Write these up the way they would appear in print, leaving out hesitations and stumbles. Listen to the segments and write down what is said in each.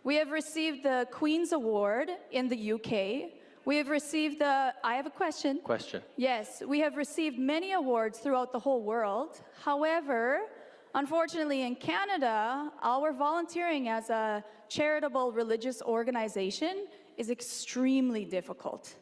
We have received the Queen's Award in the UK. We have received the, I have a question. Question. Yes, we have received many awards throughout the whole world. However, unfortunately in Canada, our volunteering as a charitable religious organization is extremely difficult.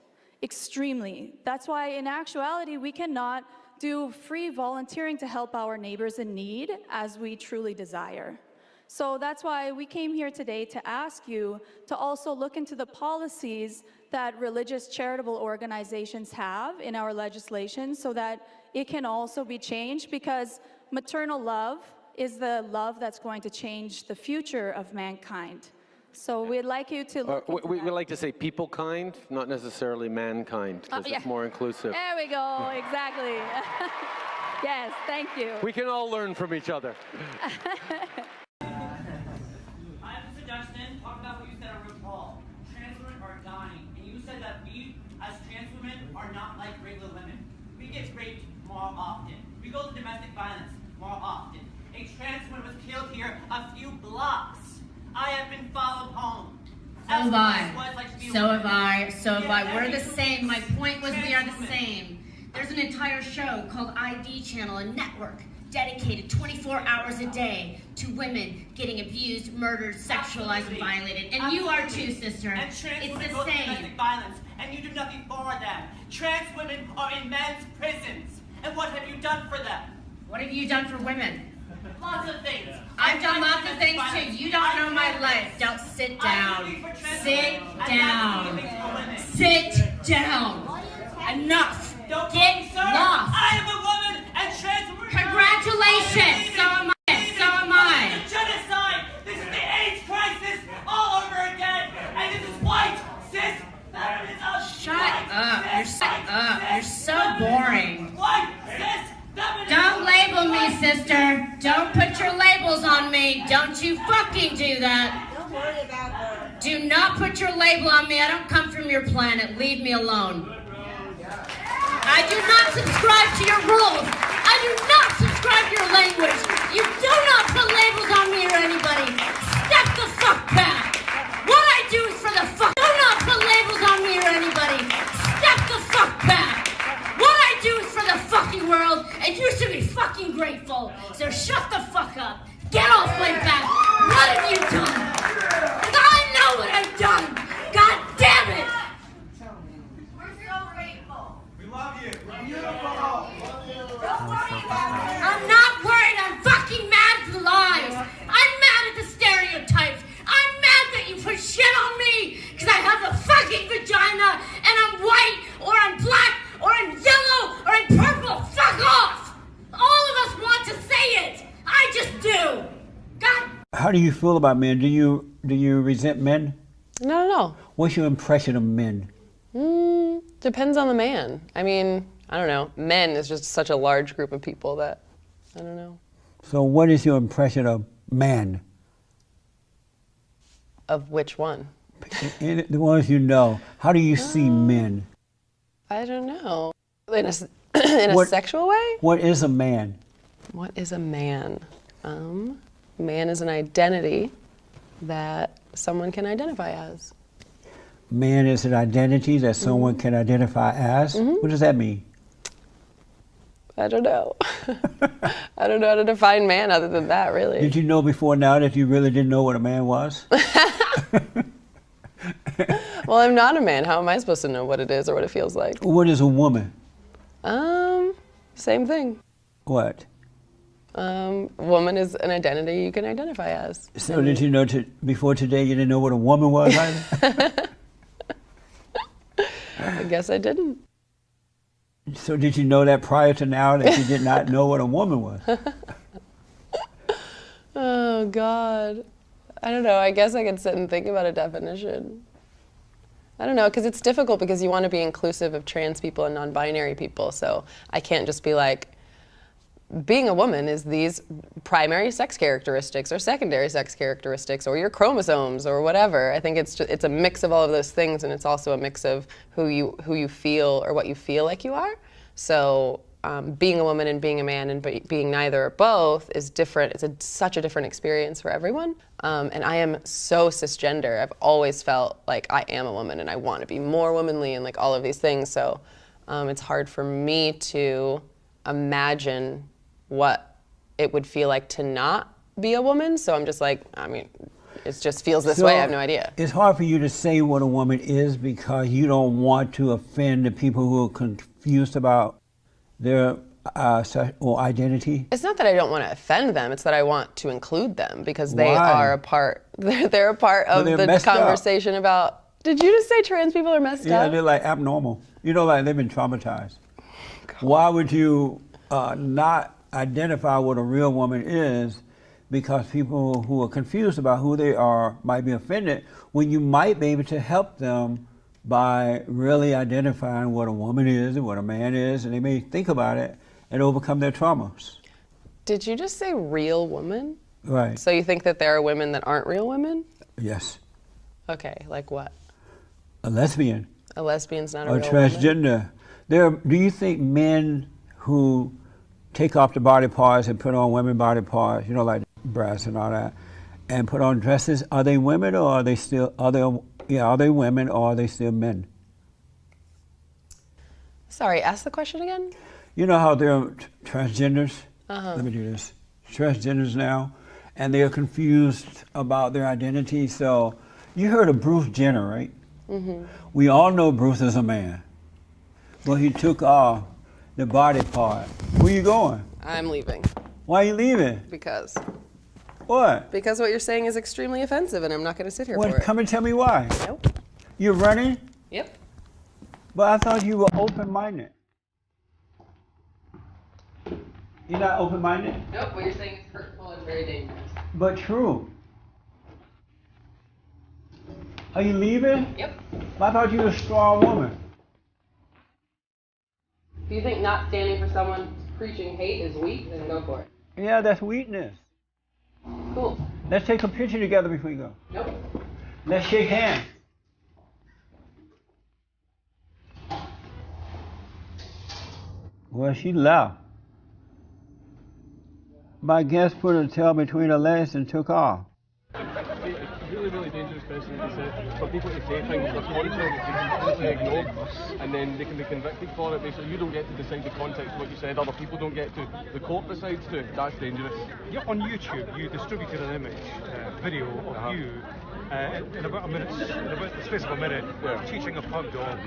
Extremely. That's why in actuality, we cannot do free volunteering to help our neighbors in need as we truly desire. So that's why we came here today to ask you to also look into the policies that religious charitable organizations have in our legislation so that it can also be changed, because maternal love is the love that's going to change the future of mankind. So we'd like you to look into we like to say people kind, not necessarily mankind, because it's more inclusive. There we go, exactly. Yes, thank you. We can all learn from each other. Talk about what you said on RuPaul. Trans women are dying, and you said that we, as trans women, are not like regular women. We get raped more often. We go to domestic violence more often. A trans woman was killed here a few blocks. I have been followed home. So have I. So have I. We're the same. My point was we are the same. There's an entire show called ID Channel, a network dedicated 24 hours a day to women getting abused, murdered, sexualized, and violated. And you are too, sister. And trans it's women the go to same. domestic violence, and you do nothing for them. Trans women are in men's prisons. And what have you done for them? What have you done for women? Lots of things. I've done lots of things too. You don't know my life. Don't sit down. Sit down. Sit down. Enough. Get lost. I am a woman, and trans women. Congratulations. So am I. So am I. This is a genocide. This is the AIDS crisis all over again. And this is white, cis, feminism. Shut up. You're so boring. White, cis, feminism. Don't label me, sister. Don't put your labels on me. Don't you fucking do that. Don't worry about her. Do not put your label on me. I don't come from your planet. Leave me alone. I do not subscribe to your rules. I do not subscribe to your language. You do not put labels on me or anybody. Step the fuck back. What I do is for the fuck. Do not put labels on me or anybody. Step the fuck back. What I do is for the fucking world, and you should be fucking grateful. So shut the fuck up. Get off my back. What have you done? Because I know what I've done. God damn it. I'm not worried. I'm fucking mad at the lies. I'm mad at the stereotypes. I'm mad that you put shit on me because I have a fucking vagina and I'm white or I'm black or I'm yellow or I'm purple. Fuck off. All of us want to say it. I just do. God. How do you feel about men? Do you resent men? No. What's your impression of men? Depends on the man. I mean, I don't know. Men is just such a large group of people that, I don't know. So what is your impression of man? Of which one? The ones you know. How do you see men? I don't know. In a sexual way? What is a man? What is a man? Man is an identity that someone can identify as. Man is an identity that someone can identify as? What does that mean? I don't know. I don't know how to define man other than that, really. Did you know before now that you really didn't know what a man was? Well, I'm not a man. How am I supposed to know what it is or what it feels like? What is a woman? Same thing. What? Woman is an identity you can identify as. So did you know before today you didn't know what a woman was either? I guess I didn't. So did you know that prior to now that you did not know what a woman was? Oh, God. I don't know. I guess I could sit and think about a definition. I don't know, because it's difficult because you want to be inclusive of trans people and non-binary people. So I can't just be like, being a woman is these primary sex characteristics or secondary sex characteristics or your chromosomes or whatever. I think it's a mix of all of those things, and it's also a mix of who you feel or what you feel like you are. So being a woman and being a man and being neither or both is different. It's such a different experience for everyone. And I am so cisgender. I've always felt like I am a woman and I want to be more womanly and like all of these things. So it's hard for me to imagine what it would feel like to not be a woman. So I'm just like, I mean, it just feels this way. I have no idea. It's hard for you to say what a woman is because you don't want to offend the people who are confused about their or identity. It's not that I don't want to offend them. It's that I want to include them because they Why? are a part. They're a part of the conversation about. Did you just say trans people are messed up? Yeah, they're like abnormal. You know, like they've been traumatized. God. Why would you not identify what a real woman is? Because people who are confused about who they are might be offended when you might be able to help them by really identifying what a woman is and what a man is, and they may think about it and overcome their traumas. Did you just say real woman? Right. So you think that there are women that aren't real women? Yes. Okay, like what? A lesbian. A lesbian's not a or real transgender. woman? Do you think men who take off the body parts and put on women body parts, you know, like breasts and all that, and put on dresses, are they women or are they still, are they women or are they still men? Sorry, ask the question again? You know how there are transgenders? Let me do this. Transgenders now, and they're confused about their identity. So you heard of Bruce Jenner, right? Mm-hmm. We all know Bruce is a man. Well, he took off the body part. Where you going? I'm leaving. Why are you leaving? Because. What? Because what you're saying is extremely offensive and I'm not going to sit here for it. Come and tell me why. Nope. You're running? Yep. But I thought you were open-minded. You're not open-minded? Nope, what you're saying is hurtful and very dangerous. But true. Are you leaving? Yep. I thought you were a strong woman. If you think not standing for someone preaching hate is weak, then go for it. Yeah, that's weakness. Cool. Let's take a picture together before we go. Nope. Let's shake hands. Well, she left. My guest put her tail between her legs and took off. Really, really dangerous question to say. For people to say things that's contrary to completely ignore, and then they can be convicted for it. Basically, you don't get to decide the context of what you said. Other people don't get to. The court decides to. That's dangerous. Yeah, on YouTube, you distributed an image, video of you in about a minute, in about the space of a minute, teaching a pug dog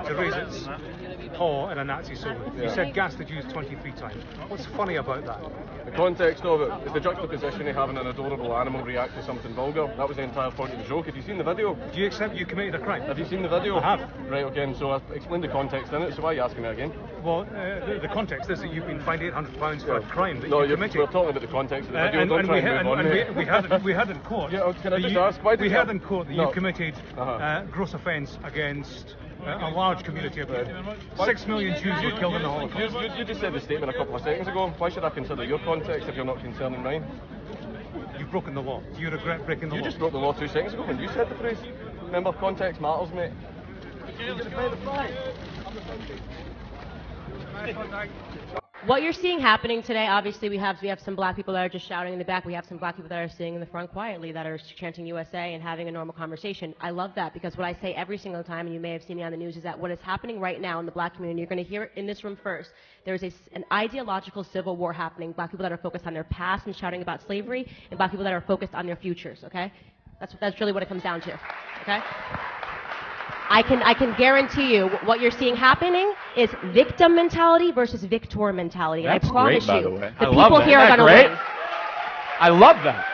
to raise its paw in a Nazi salute. You said gas the Jews 23 times. What's funny about that? The context of it is the juxtaposition of having an adorable animal react to something vulgar. That was the entire point of the joke. Have you seen the video? Do you accept you committed a crime? Have you seen the video? I have. Right, okay, and so I explained the context in it, so why are you asking me again? Well, the context is that you've been fined £800 for a crime that you committed. We're talking about the context of the video. Don't try and move on, mate. We had in court. Yeah, can I just ask, why did we you... had in court that you committed gross offence against a large community of people. 6 million Jews were killed in the Holocaust. You just said the statement a couple of seconds ago. Why should I consider your context if you're not concerning mine? You've broken the law. Do you regret breaking the law? You just broke the law 2 seconds ago when you said the phrase. Remember, context matters, mate. What you're seeing happening today, obviously we have some black people that are just shouting in the back. We have some black people that are sitting in the front quietly that are chanting USA and having a normal conversation. I love that because what I say every single time, and you may have seen it on the news, is that what is happening right now in the black community, you're going to hear it in this room first. There is an ideological civil war happening. Black people that are focused on their past and shouting about slavery, and black people that are focused on their futures, okay? That's really what it comes down to, okay? I can guarantee you what you're seeing happening is victim mentality versus victor mentality. That's I promise great, by you, the way. the I people love that. here are Isn't that going to great? win. I love that.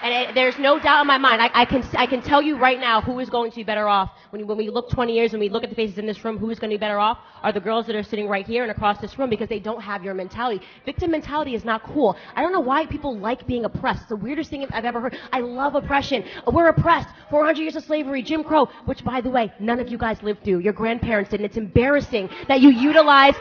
And there's no doubt in my mind. I can tell you right now who is going to be better off when we look 20 years and we look at the faces in this room. Who is going to be better off are the girls that are sitting right here and across this room because they don't have your mentality. Victim mentality is not cool. I don't know why people like being oppressed. It's the weirdest thing I've ever heard. I love oppression. We're oppressed. 400 years of slavery, Jim Crow, which by the way, none of you guys lived through. Your grandparents did. And it's embarrassing that you utilize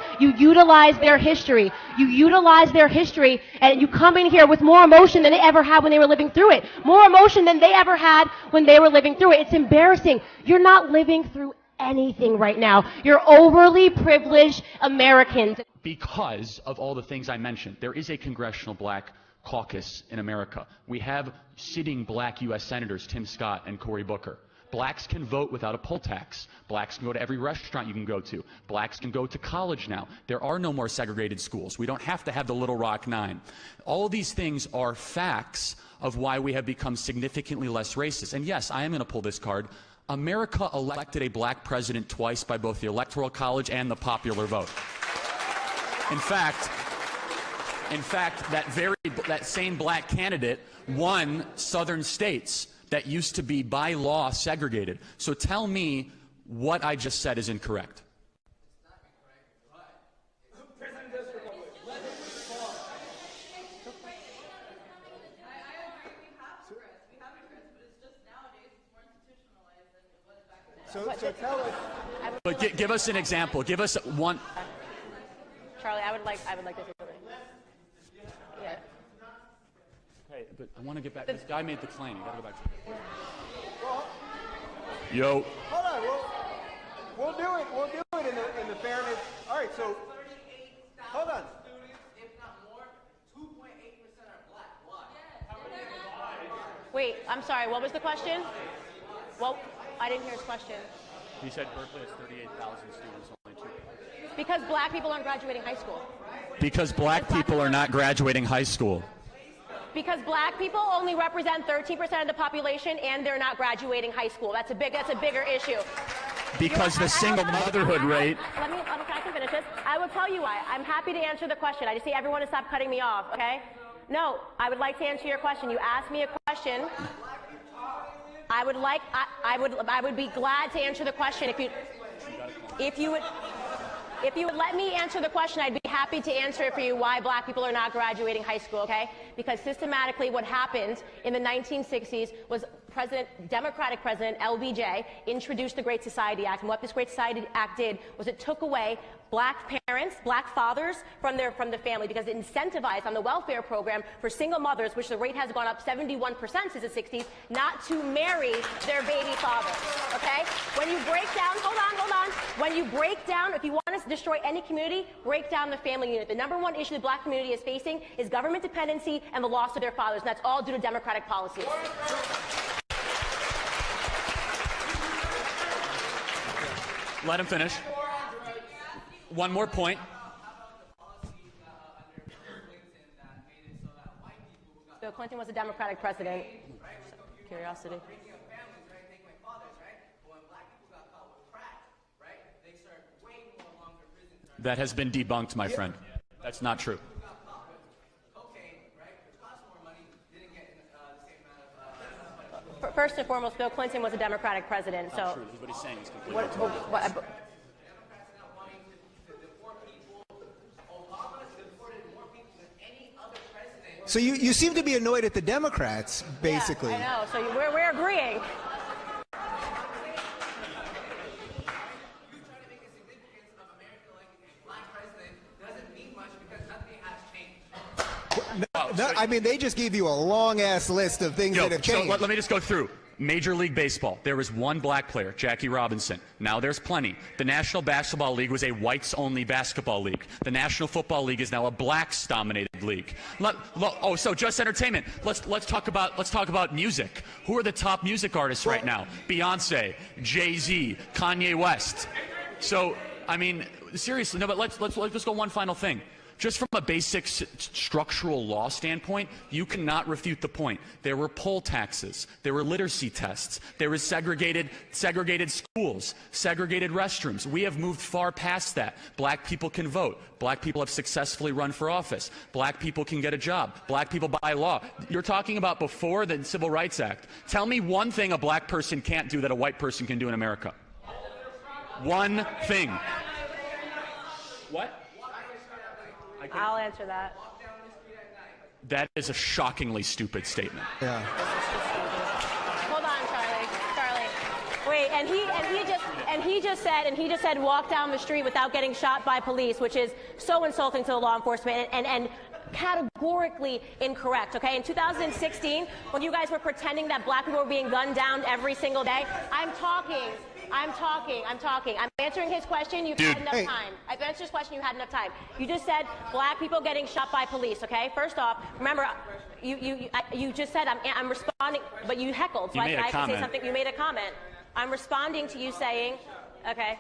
their history. You utilize their history and you come in here with more emotion than they ever had when they were living through it. More emotion than they ever had when they were living through it. It's embarrassing. You're not living through anything right now. You're overly privileged Americans. Because of all the things I mentioned, there is a congressional black caucus in America. We have sitting black U.S. senators, Tim Scott and Cory Booker. Blacks can vote without a poll tax. Blacks can go to every restaurant you can go to. Blacks can go to college now. There are no more segregated schools. We don't have to have the Little Rock Nine. All these things are facts of why we have become significantly less racist. And yes, I am going to pull this card. America elected a black president twice by both the Electoral College and the popular vote. In fact, that same black candidate won southern states that used to be by law segregated. So tell me what I just said is incorrect. So tell us. But give us an example. Give us one. Charlie, I would like to say something. Yeah. Hey, but I want to get back. This guy made the claim. You got to go back. Yo. Hold on. We'll do it. We'll do it in the fairness. All right. So hold on. Wait, I'm sorry. What was the question? Well, I didn't hear his question. He said Berkeley has 38,000 students, only 2. Because black people aren't graduating high school. Because black people are not graduating high school. Because black people only represent 13% of the population and they're not graduating high school. That's a bigger issue. Because the single motherhood rate. I can finish this. I will tell you why. I'm happy to answer the question. I just need everyone to stop cutting me off, okay? No, I would like to answer your question. You asked me a question. I would be glad to answer the question if you would let me answer the question. I'd be happy to answer it for you why black people are not graduating high school, okay? Because systematically what happened in the 1960s was Democratic President LBJ introduced the Great Society Act, and what this Great Society Act did was it took away black parents, black fathers from the family, because it incentivized on the welfare program for single mothers, which the rate has gone up 71% since the 60s, not to marry their baby father, okay? When you break down, hold on. When you break down, if you want to destroy any community, break down the family unit. The number one issue the black community is facing is government dependency and the loss of their fathers, and that's all due to Democratic policies. Let him finish. One more point. Bill Clinton was a Democratic president. Curiosity. That has been debunked, my friend. That's not true. First and foremost, Bill Clinton was a Democratic president, so. True. What he's saying is completely So you seem to be annoyed at the Democrats, basically. Yeah, I know. So we're agreeing. No, I mean, they just gave you a long-ass list of things that have changed. So let me just go through. Major League Baseball, there was one black player, Jackie Robinson. Now there's plenty. The National Basketball League was a whites-only basketball league. The National Football League is now a blacks-dominated league. So just entertainment. Let's talk about music. Who are the top music artists right now? Beyonce, Jay-Z, Kanye West. So I mean, seriously, no. But let's go one final thing. Just from a basic structural law standpoint, you cannot refute the point. There were poll taxes, there were literacy tests, there was segregated schools, segregated restrooms. We have moved far past that. Black people can vote. Black people have successfully run for office. Black people can get a job. Black people by law. You're talking about before the Civil Rights Act. Tell me one thing a black person can't do that a white person can do in America. One thing. What? I'll answer that. That is a shockingly stupid statement. Yeah. Hold on, Charlie. Wait, and he just said walk down the street without getting shot by police, which is so insulting to the law enforcement and categorically incorrect, okay? In 2016, when you guys were pretending that black people were being gunned down every single day, I'm talking I'm talking. I'm answering his question. You've had enough time. I've answered his question. You had enough time. You just said black people getting shot by police, okay? First off, remember, you just said I'm responding, but you heckled. So I can say something. You made a comment. I'm responding to you saying, okay.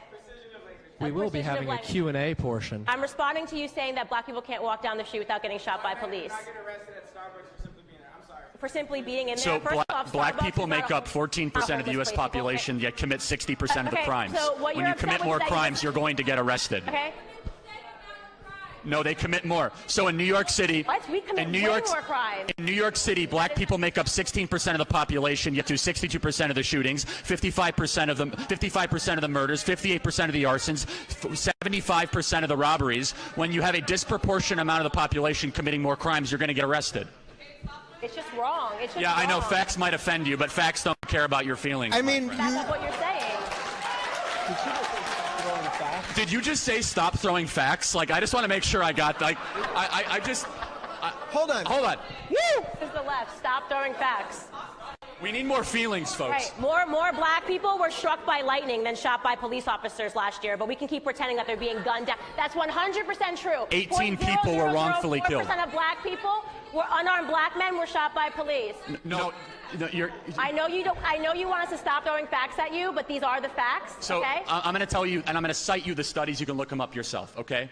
We will be having a Q&A portion. I'm responding to you saying that black people can't walk down the street without getting shot by police. I get arrested at Starbucks for simply being there. I'm sorry. For simply being in there. So First off, black Starbucks people is not make a up 14% of the U.S. population, yet commit 60% of the crimes. So what when you're you commit upset with more is that crimes, you're going to get arrested. Okay. No, they commit more. So in New York City, What? We commit way more crimes. In New York City, black people make up 16% of the population, yet do 62% of the shootings, 55% of the murders, 58% of the arsons, 75% of the robberies. When you have a disproportionate amount of the population committing more crimes, you're going to get arrested. It's just wrong. It's just Yeah, wrong. I know facts might offend you, but facts don't care about your feelings. I mean, That's not what you're saying. Did you just say stop throwing facts? Like, I just want to make sure I got, like, I just... hold on. Hold on. Woo! This is the left. Stop throwing facts. We need more feelings, folks. Right. More black people were struck by lightning than shot by police officers last year, but we can keep pretending that they're being gunned down. That's 100% true. 18 people were wrongfully killed. 4% of black people unarmed black men were shot by police. No, you're... I know you don't. I know you want us to stop throwing facts at you, but these are the facts. So okay? I'm going to tell you, and I'm going to cite you the studies. You can look them up yourself, okay?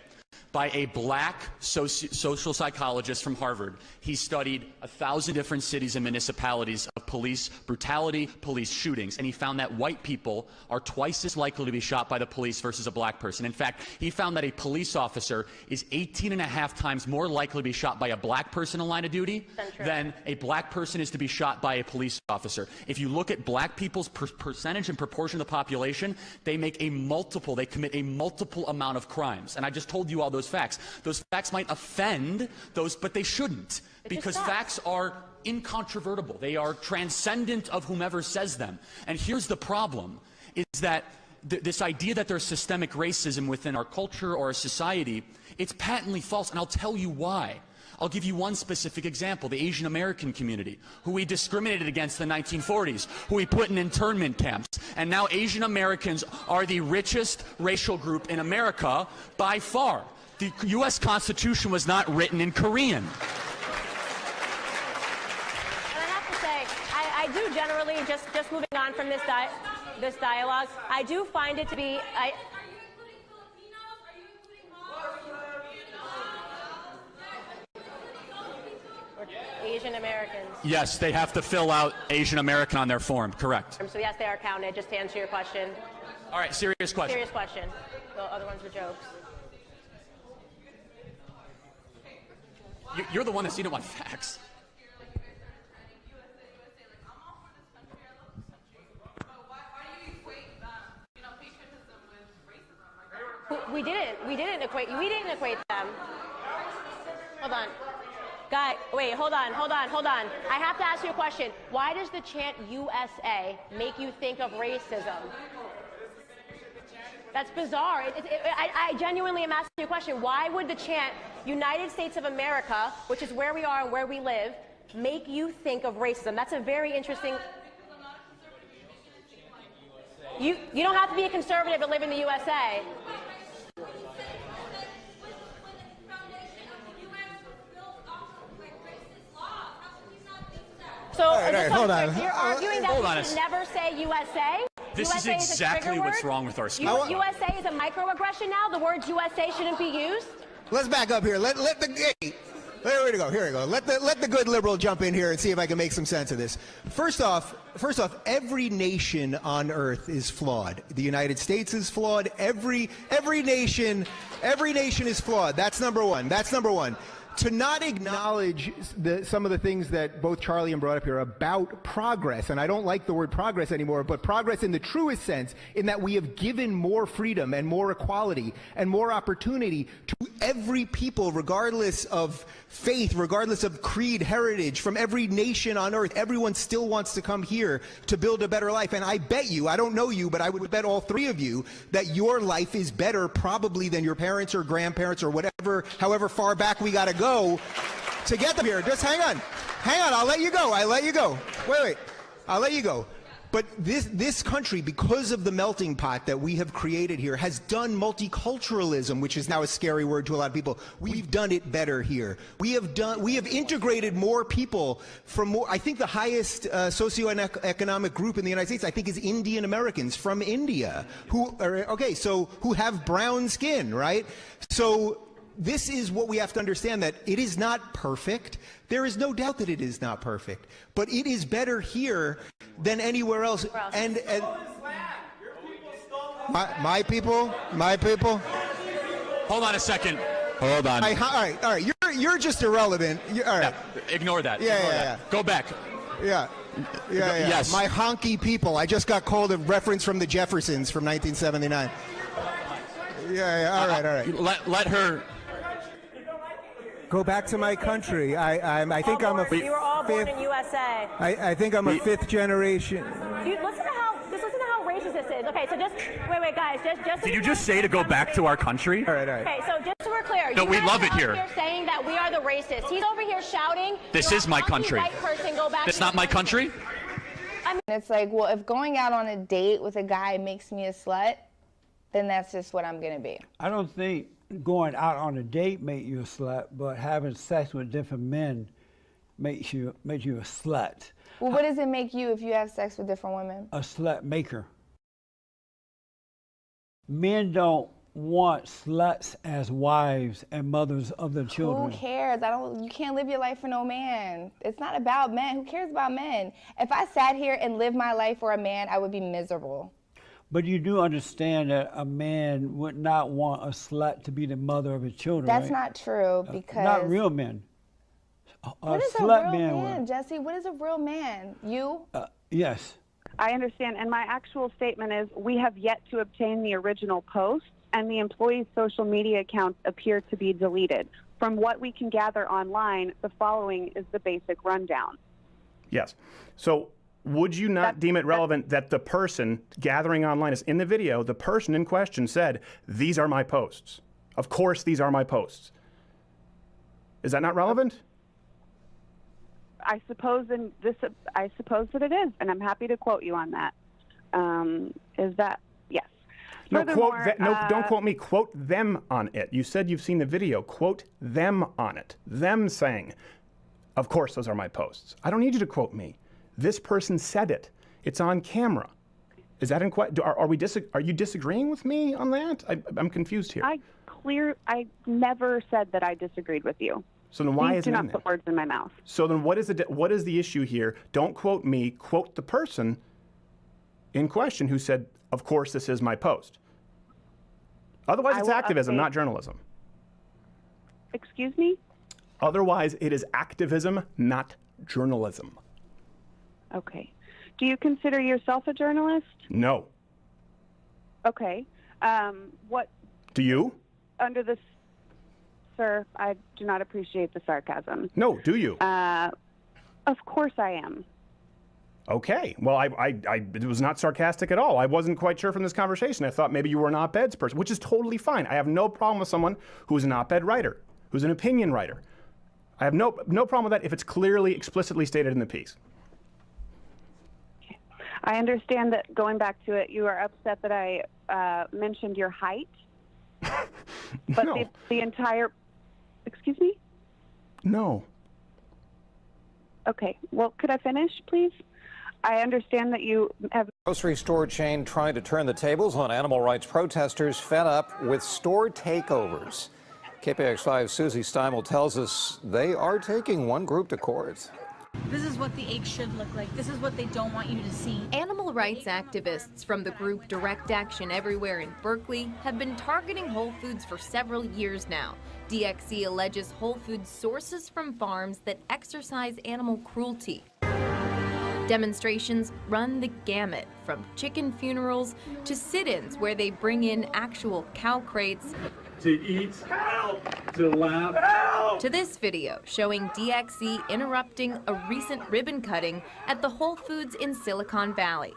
By a black social psychologist from Harvard. He studied 1,000 different cities and municipalities of police brutality, police shootings, and he found that white people are twice as likely to be shot by the police versus a black person. In fact, he found that a police officer is 18.5 times more likely to be shot by a black person in line of duty than a black person is to be shot by a police officer. If you look at black people's percentage and proportion of the population, they commit a multiple amount of crimes. And I just told you all those facts. Those facts might offend those, but they shouldn't, because facts are incontrovertible. They are transcendent of whomever says them. And here's the problem, is that this idea that there's systemic racism within our culture or our society, it's patently false, and I'll tell you why. I'll give you one specific example, the Asian American community, who we discriminated against in the 1940s, who we put in internment camps. And now Asian Americans are the richest racial group in America by far. The U.S. Constitution was not written in Korean. And I have to say, I do generally, just moving on from this dialogue, I do find it to be... Asian Americans. Yes, they have to fill out Asian American on their form, correct. So yes, they are counted, just to answer your question. All right, serious question. Serious question. The other ones were jokes. You're the one that's seen it on facts. We didn't equate them. Hold on. Guy, wait, hold on. I have to ask you a question. Why does the chant USA make you think of racism? That's bizarre. I genuinely am asking you a question. Why would the chant United States of America, which is where we are and where we live, make you think of racism? That's a very interesting... You don't have to be a conservative to live in the USA. So, hold on. You're arguing that we should never say USA? This USA is exactly what's wrong with our school. USA is a microaggression now? The word USA shouldn't be used? Let's back up here. Let the Here we go. Let the good liberal jump in here and see if I can make some sense of this. First off, every nation on earth is flawed. The United States is flawed. Every nation is flawed. That's number one. To not acknowledge some of the things that both Charlie and brought up here about progress, and I don't like the word progress anymore, but progress in the truest sense, in that we have given more freedom and more equality and more opportunity to every people, regardless of faith, regardless of creed, heritage, from every nation on earth. Everyone still wants to come here to build a better life. And I bet you, I don't know you, but I would bet all three of you that your life is better probably than your parents or grandparents or whatever, however far back we got to go to get them here. Just hang on, I'll let you go. Wait, I'll let you go. But this country, because of the melting pot that we have created here, has done multiculturalism, which is now a scary word to a lot of people. We've done it better here. We have integrated more people from more. I think the highest socioeconomic group in the United States, I think, is Indian Americans from India who have brown skin, right? So this is what we have to understand, that it is not perfect. There is no doubt that it is not perfect, but it is better here than anywhere else. And my people. Hold on a second. Hold on. All right. You're just irrelevant. All right. Yeah, ignore that. Yeah. Go back. Yeah. Yes. My honky people. I just got called a reference from the Jeffersons from 1979. Yeah. All right. Let her. Go back to my country. I think I'm a. You were all born in USA. I think I'm a fifth generation. Listen to how racist this is. Okay, so just wait, guys. Just. Did you just say to go back to our country? All right. Okay, so just so we're clear. No, we love it here. here. Saying that we are the racists. He's over here shouting. This is my country. White person, go back. It's not my country. It's like, well, if going out on a date with a guy makes me a slut, then that's just what I'm gonna be. I don't think going out on a date make you a slut, but having sex with different men makes you a slut. Well, what does it make you if you have sex with different women? A slut maker. Men don't want sluts as wives and mothers of their children. Who cares? You can't live your life for no man. It's not about men. Who cares about men? If I sat here and lived my life for a man, I would be miserable. But you do understand that a man would not want a slut to be the mother of his children, That's right? not true, because... Not real men. What is a real man, Jesse? What is a real man? You? Yes. I understand, and my actual statement is we have yet to obtain the original post, and the employees' social media accounts appear to be deleted. From what we can gather online, the following is the basic rundown. Yes. So would you not deem it relevant that the person gathering online is in the video, the person in question said, "These are my posts. Of course, these are my posts." Is that not relevant? I suppose that it is, and I'm happy to quote you on that. Is that yes? No, don't quote me. Quote them on it. You said you've seen the video. Quote them on it. Them saying, "Of course, those are my posts." I don't need you to quote me. This person said it. It's on camera. Is that are you disagreeing with me on that? I'm confused here. I never said that I disagreed with you. So then why Please is do it not in there? put words in my mouth. So then what is the issue here? Don't quote me, quote the person in question who said, "Of course, this is my post." Otherwise, it's activism, not journalism. Excuse me? Otherwise, it is activism, not journalism. Okay. Do you consider yourself a journalist? No. Okay. What? Do you? Under this, sir, I do not appreciate the sarcasm. No, do you? Of course I am. Okay. Well, it was not sarcastic at all. I wasn't quite sure from this conversation. I thought maybe you were an op-eds person, which is totally fine. I have no problem with someone who's an op-ed writer, who's an opinion writer. I have no problem with that if it's clearly, explicitly stated in the piece. Okay. I understand that, going back to it, you are upset that I mentioned your height. But No. the entire... Excuse me? No. Okay. Well, could I finish, please? I understand that you have... Grocery store chain trying to turn the tables on animal rights protesters fed up with store takeovers. KPX5's Susie Steimel tells us they are taking one group to court. This is what the egg should look like. This is what they don't want you to see. Animal rights activists from the group Direct Action Everywhere in Berkeley have been targeting Whole Foods for several years now. DXC alleges Whole Foods sources from farms that exercise animal cruelty. Demonstrations run the gamut, from chicken funerals to sit-ins where they bring in actual cow crates, to eat, help, to laugh, help, to this video showing DXC interrupting a recent ribbon cutting at the Whole Foods in Silicon Valley.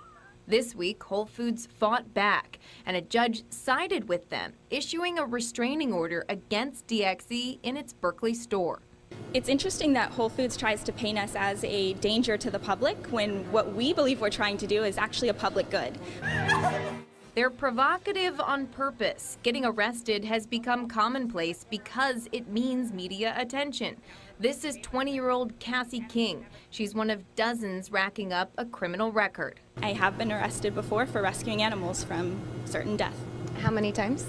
This week, Whole Foods fought back, and a judge sided with them, issuing a restraining order against DXC in its Berkeley store. It's interesting that Whole Foods tries to paint us as a danger to the public when what we believe we're trying to do is actually a public good. They're provocative on purpose. Getting arrested has become commonplace because it means media attention. This is 20-year-old Cassie King. She's one of dozens racking up a criminal record. I have been arrested before for rescuing animals from certain death. How many times?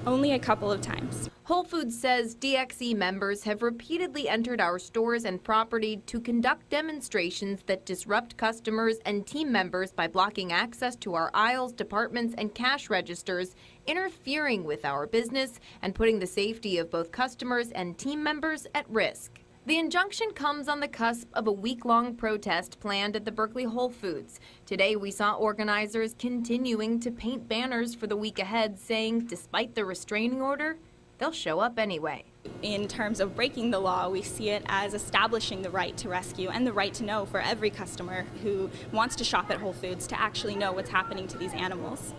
Only a couple of times. Whole Foods says DXE members have repeatedly entered our stores and property to conduct demonstrations that disrupt customers and team members by blocking access to our aisles, departments, and cash registers, interfering with our business, and putting the safety of both customers and team members at risk. The injunction comes on the cusp of a week-long protest planned at the Berkeley Whole Foods. Today, we saw organizers continuing to paint banners for the week ahead saying, despite the restraining order, they'll show up anyway. In terms of breaking the law, we see it as establishing the right to rescue and the right to know for every customer who wants to shop at Whole Foods to actually know what's happening to these animals.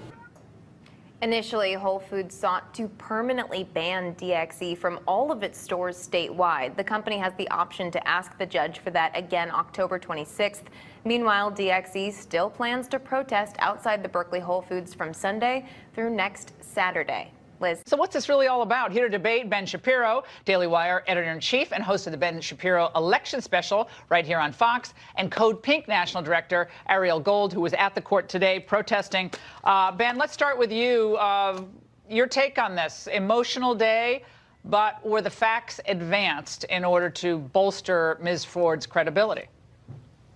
Initially, Whole Foods sought to permanently ban DXE from all of its stores statewide. The company has the option to ask the judge for that again October 26th. Meanwhile, DXE still plans to protest outside the Berkeley Whole Foods from Sunday through next Saturday. Liz. So what's this really all about? Here to debate, Ben Shapiro, Daily Wire editor-in-chief and host of the Ben Shapiro Election Special right here on Fox, and Code Pink National Director Ariel Gold, who was at the court today protesting. Ben, let's start with you. Your take on this. Emotional day, but were the facts advanced in order to bolster Ms. Ford's credibility?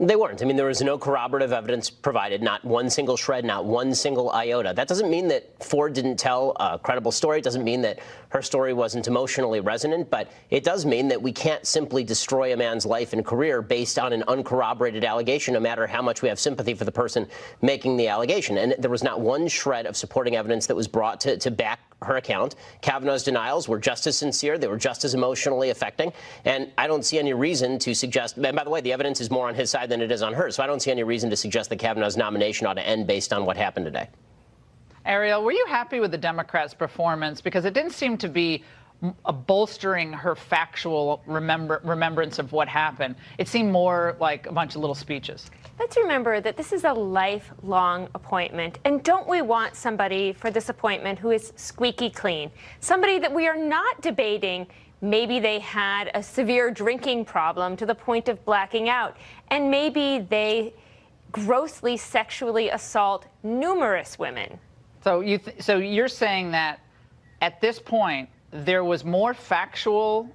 They weren't. I mean, there was no corroborative evidence provided, not one single shred, not one single iota. That doesn't mean that Ford didn't tell a credible story. It doesn't mean that her story wasn't emotionally resonant, but it does mean that we can't simply destroy a man's life and career based on an uncorroborated allegation, no matter how much we have sympathy for the person making the allegation. And there was not one shred of supporting evidence that was brought to back her account. Kavanaugh's denials were just as sincere. They were just as emotionally affecting. And I don't see any reason to suggest, and by the way, the evidence is more on his side than it is on hers. So I don't see any reason to suggest that Kavanaugh's nomination ought to end based on what happened today. Ariel, were you happy with the Democrats' performance? Because it didn't seem to be bolstering her factual remembrance of what happened. It seemed more like a bunch of little speeches. Let's remember that this is a lifelong appointment. And don't we want somebody for this appointment who is squeaky clean? Somebody that we are not debating. Maybe they had a severe drinking problem to the point of blacking out. And maybe they grossly sexually assault numerous women. So you're saying that at this point, there was more factual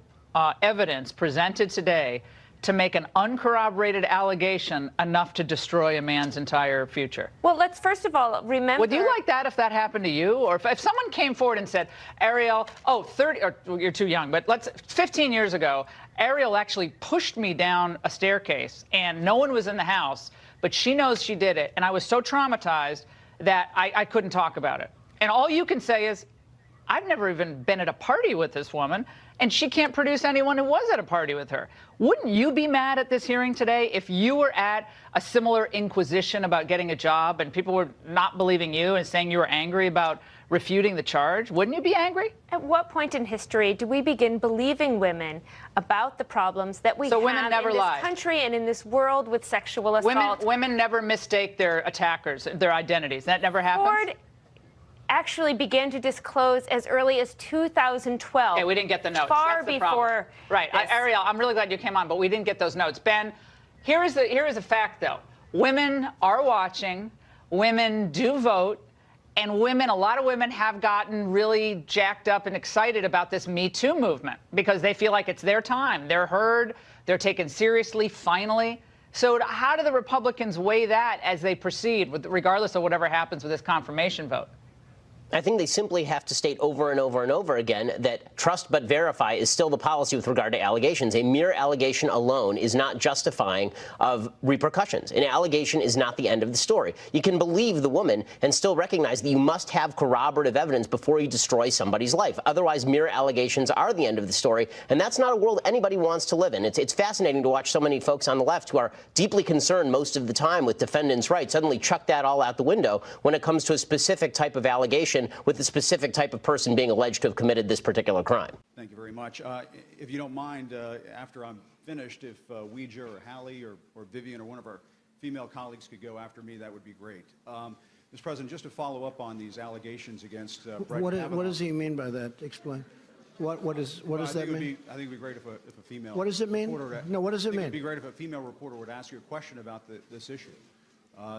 evidence presented today to make an uncorroborated allegation enough to destroy a man's entire future. Well, let's first of all remember... Would you like that if that happened to you? Or if someone came forward and said, Ariel, 30, or well, you're too young, but 15 years ago, Ariel actually pushed me down a staircase and no one was in the house, but she knows she did it. And I was so traumatized that I couldn't talk about it. And all you can say is, I've never even been at a party with this woman, and she can't produce anyone who was at a party with her. Wouldn't you be mad at this hearing today if you were at a similar inquisition about getting a job and people were not believing you and saying you were angry about refuting the charge? Wouldn't you be angry? At what point in history do we begin believing women about the problems that we have women never in this lie. country and in this world with sexual assault? Women never mistake their attackers, their identities. That never happens? Ford actually began to disclose as early as 2012. Okay, we didn't get the notes. Far That's the problem. before. Right, Ariel, I'm really glad you came on, but we didn't get those notes. Ben, here is a fact, though. Women are watching. Women do vote. And a lot of women have gotten really jacked up and excited about this Me Too movement because they feel like it's their time. They're heard. They're taken seriously, finally. So how do the Republicans weigh that as they proceed, regardless of whatever happens with this confirmation vote? I think they simply have to state over and over and over again that trust but verify is still the policy with regard to allegations. A mere allegation alone is not justifying of repercussions. An allegation is not the end of the story. You can believe the woman and still recognize that you must have corroborative evidence before you destroy somebody's life. Otherwise, mere allegations are the end of the story, and that's not a world anybody wants to live in. It's fascinating to watch so many folks on the left who are deeply concerned most of the time with defendants' rights suddenly chuck that all out the window when it comes to a specific type of allegation conversation with the specific type of person being alleged to have committed this particular crime. Thank you very much. If you don't mind, after I'm finished, if Ouija or Hallie or Vivian or one of our female colleagues could go after me, that would be great. Mr. President, just to follow up on these allegations against Brett Kavanaugh. What does he mean by that? Explain. What does that mean? I think it would be great if a female. What does it mean? No, what does it mean? It would be great if a female reporter would ask you a question about this issue.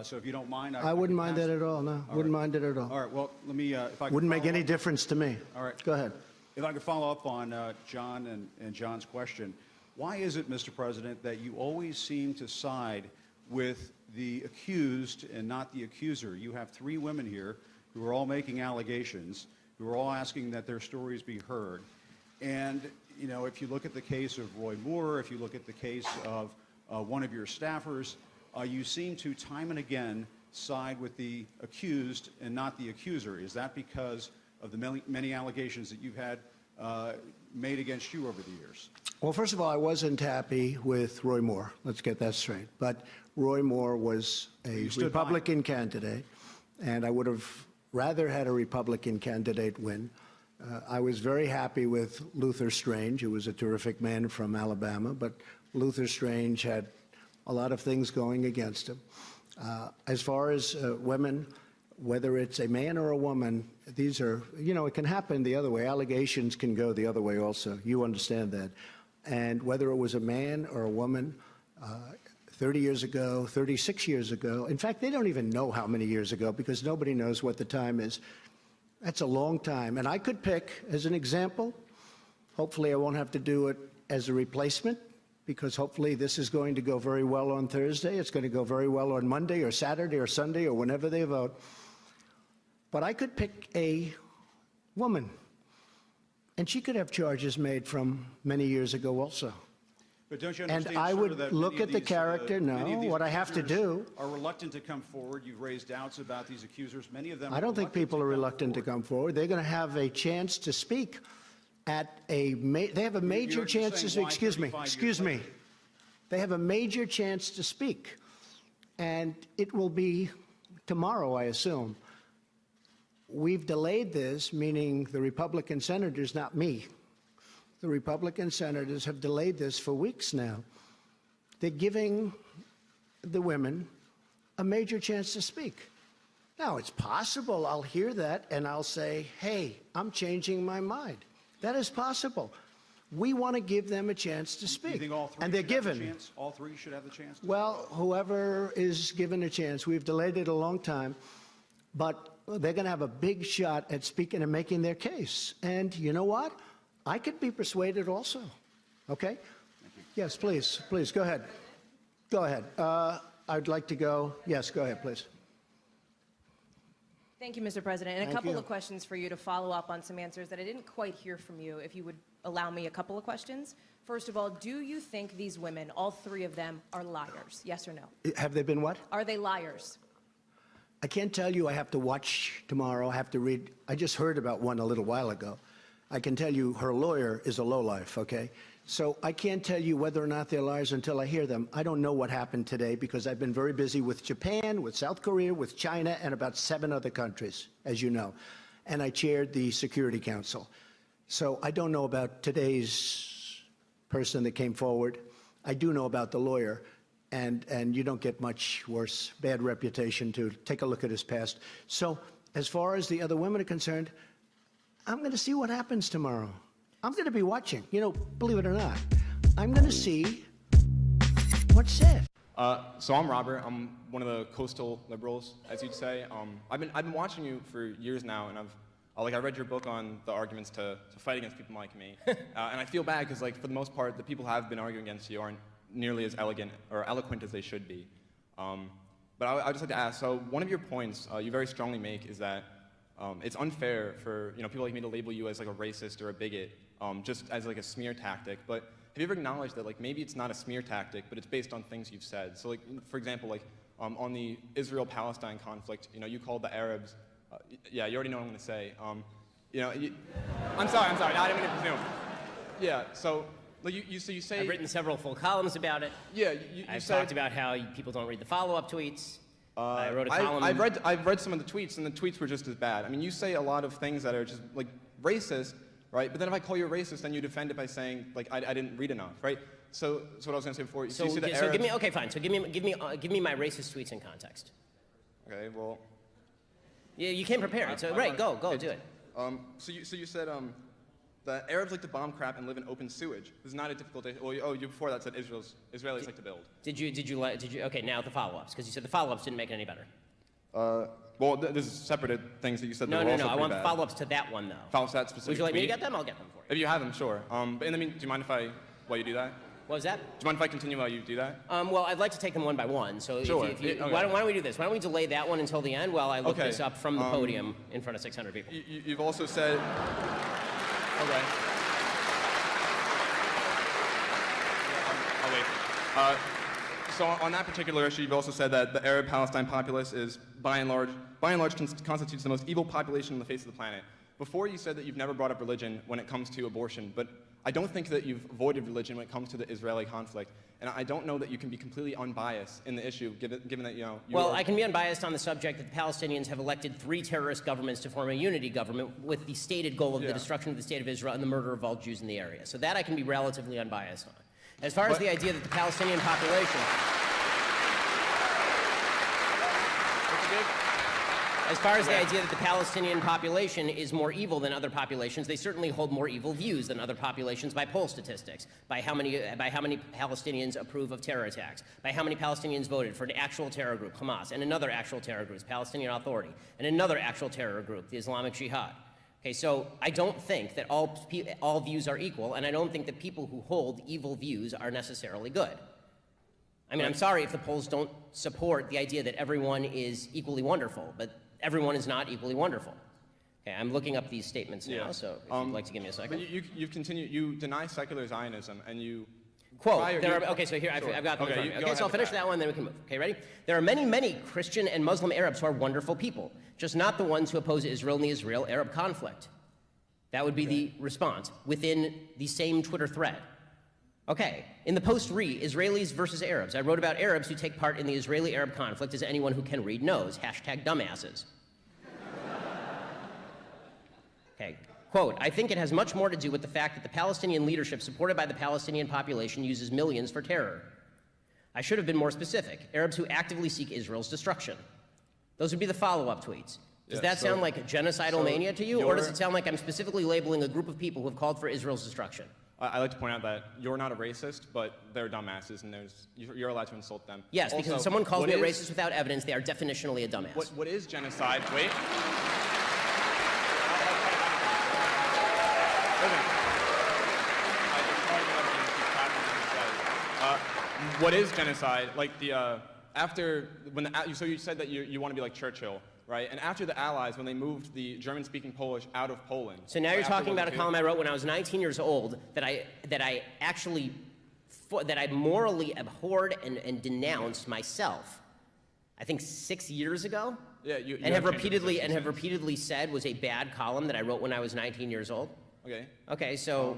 So if you don't mind, I wouldn't mind that at all. No, wouldn't mind it at all. All right. Well, let me. If I could wouldn't make follow any up. difference to me. All right. Go ahead. If I could follow up on John and John's question, why is it, Mr. President, that you always seem to side with the accused and not the accuser? You have 3 women here who are all making allegations, who are all asking that their stories be heard. And, you know, if you look at the case of Roy Moore, if you look at the case of one of your staffers, you seem to time and again side with the accused and not the accuser. Is that because of the many allegations that you've had made against you over the years? Well, first of all, I wasn't happy with Roy Moore. Let's get that straight. But Roy Moore was a Republican candidate, and I would have rather had a Republican candidate win. I was very happy with Luther Strange, who was a terrific man from Alabama, but Luther Strange had a lot of things going against him. As far as women, whether it's a man or a woman, these are, you know, it can happen the other way. Allegations can go the other way also. You understand that. And whether it was a man or a woman, 30 years ago, 36 years ago, in fact, they don't even know how many years ago because nobody knows what the time is. That's a long time. And I could pick, as an example, hopefully I won't have to do it as a replacement, because hopefully this is going to go very well on Thursday. It's going to go very well on Monday or Saturday or Sunday or whenever they vote. But I could pick a woman, and she could have charges made from many years ago also. But don't you understand, And I sir, would that look many at of the these, character. many of No, these what I have to accusers do. are reluctant to come forward. You've raised doubts about these accusers. Many of them. I don't think people are reluctant to come forward. They're going to have a chance to speak at a. They have a major chance to speak. Excuse me. They have a major chance to speak, and it will be tomorrow, I assume. We've delayed this, meaning the Republican senators, not me. The Republican senators have delayed this for weeks now. They're giving the women a major chance to speak. Now, it's possible I'll hear that and I'll say, hey, I'm changing my mind. That is possible. We want to give them a chance to speak. You think all 3 and they're should have the given. chance? All 3 should have the chance? Well, whoever is given a chance, we've delayed it a long time, but they're going to have a big shot at speaking and making their case. And you know what? I could be persuaded also. Okay? Yes, please. Please, go ahead. Go ahead. I'd like to go. Yes, go ahead, please. Thank you, Mr. President. And Thank a couple you. of questions for you to follow up on some answers that I didn't quite hear from you, if you would allow me a couple of questions. First of all, do you think these women, all 3 of them, are liars? Yes or no? Have they been what? Are they liars? I can't tell you. I have to watch tomorrow. I have to read. I just heard about one a little while ago. I can tell you her lawyer is a lowlife, okay? So I can't tell you whether or not they're liars until I hear them. I don't know what happened today because I've been very busy with Japan, with South Korea, with China, and about 7 other countries, as you know. And I chaired the Security Council. So I don't know about today's person that came forward. I do know about the lawyer. And you don't get much worse, bad reputation to take a look at his past. So as far as the other women are concerned, I'm going to see what happens tomorrow. I'm going to be watching. You know, believe it or not, I'm going to see what's said. So I'm Robert. I'm one of the coastal liberals, as you'd say. I've been watching you for years now, and I read your book on the arguments to fight against people like me, and I feel bad because, for the most part, the people who have been arguing against you aren't nearly as elegant or eloquent as they should be. But I'd just like to ask, so one of your points you very strongly make is that it's unfair for people like me to label you as a racist or a bigot, just as a smear tactic. But have you ever acknowledged that maybe it's not a smear tactic, but it's based on things you've said? So for example, on the Israel-Palestine conflict, you called the Arabs. Yeah, you already know what I'm going to say. I'm sorry. No, I didn't mean to presume. Yeah. So. You say I've written several full columns about it. Yeah, I've said, talked about how people don't read the follow-up tweets. I wrote a column. I've read some of the tweets, and the tweets were just as bad. I mean, you say a lot of things that are just like racist, right? But then if I call you a racist, then you defend it by saying like I didn't read enough, right? So what I was going to say before. So, you see the so give me okay, fine. So give me my racist tweets in context. Okay, well. Yeah, you came prepared. So right, go do it. So you said the Arabs like to bomb crap and live in open sewage. This is not a difficult. You before that said Israelis like to build. Did you? Okay, now the follow-ups, because you said the follow-ups didn't make it any better. Well, this is separate things that you said. No, that were also I want bad. follow-ups to that one though. Follow-ups to that specific. Would you like me to tweet? get them? I'll get them for you. If you have them, sure. But in the mean, do you mind if while you do that? What was that? Do you mind if I continue while you do that? Well, I'd like to take them one by one. So sure. Okay. Why don't we do this? Why don't we delay that one until the end while I look this up from the podium in front of 600 people? You've also said. Okay. I'll wait. So on that particular issue, you've also said that the Arab-Palestine populace is, by and large, constitutes the most evil population on the face of the planet. Before you said that you've never brought up religion when it comes to abortion, but I don't think that you've avoided religion when it comes to the Israeli conflict, and I don't know that you can be completely unbiased in the issue, given that Well, I can be unbiased on the subject that the Palestinians have elected 3 terrorist governments to form a unity government with the stated goal of the destruction of the state of Israel and the murder of all Jews in the area. So that I can be relatively unbiased on. As far as the idea that the Palestinian population... As far as the idea that the Palestinian population is more evil than other populations, they certainly hold more evil views than other populations by poll statistics, by how many Palestinians approve of terror attacks, by how many Palestinians voted for an actual terror group, Hamas, and another actual terror group, the Palestinian Authority, and another actual terror group, the Islamic Jihad. Okay, so I don't think that all views are equal, and I don't think that people who hold evil views are necessarily good. I mean, I'm sorry if the polls don't support the idea that everyone is equally wonderful, but everyone is not equally wonderful. Okay, I'm looking up these statements now, so if you'd like to give me a second. But you've continued, you deny secular Zionism, and you... Quote, okay, so here, I've got them in front of me. Okay, so I'll finish that one, then we can move. Okay, ready? There are many, many Christian and Muslim Arabs who are wonderful people, just not the ones who oppose Israel in the Israel-Arab conflict. That would be the response within the same Twitter thread. Okay, in the post Israelis versus Arabs, I wrote about Arabs who take part in the Israeli-Arab conflict, as anyone who can read knows. #dumbasses. Okay, quote, I think it has much more to do with the fact that the Palestinian leadership supported by the Palestinian population uses millions for terror. I should have been more specific. Arabs who actively seek Israel's destruction. Those would be the follow-up tweets. Does that sound like genocidal mania to you, or does it sound like I'm specifically labeling a group of people who have called for Israel's destruction? I like to point out that you're not a racist, but they're dumbasses, and you're allowed to insult them. Yes, also, because if someone calls me a racist without evidence, they are definitionally a dumbass. What is genocide? Wait. What is genocide? Like so you said that you want to be like Churchill, right? And after the Allies, when they moved the German-speaking Polish out of Poland. So now you're talking about a column I wrote when I was 19 years old that I morally abhorred and denounced myself. I think 6 years ago. Yeah, and have repeatedly said was a bad column that I wrote when I was 19 years old. Okay. Okay, so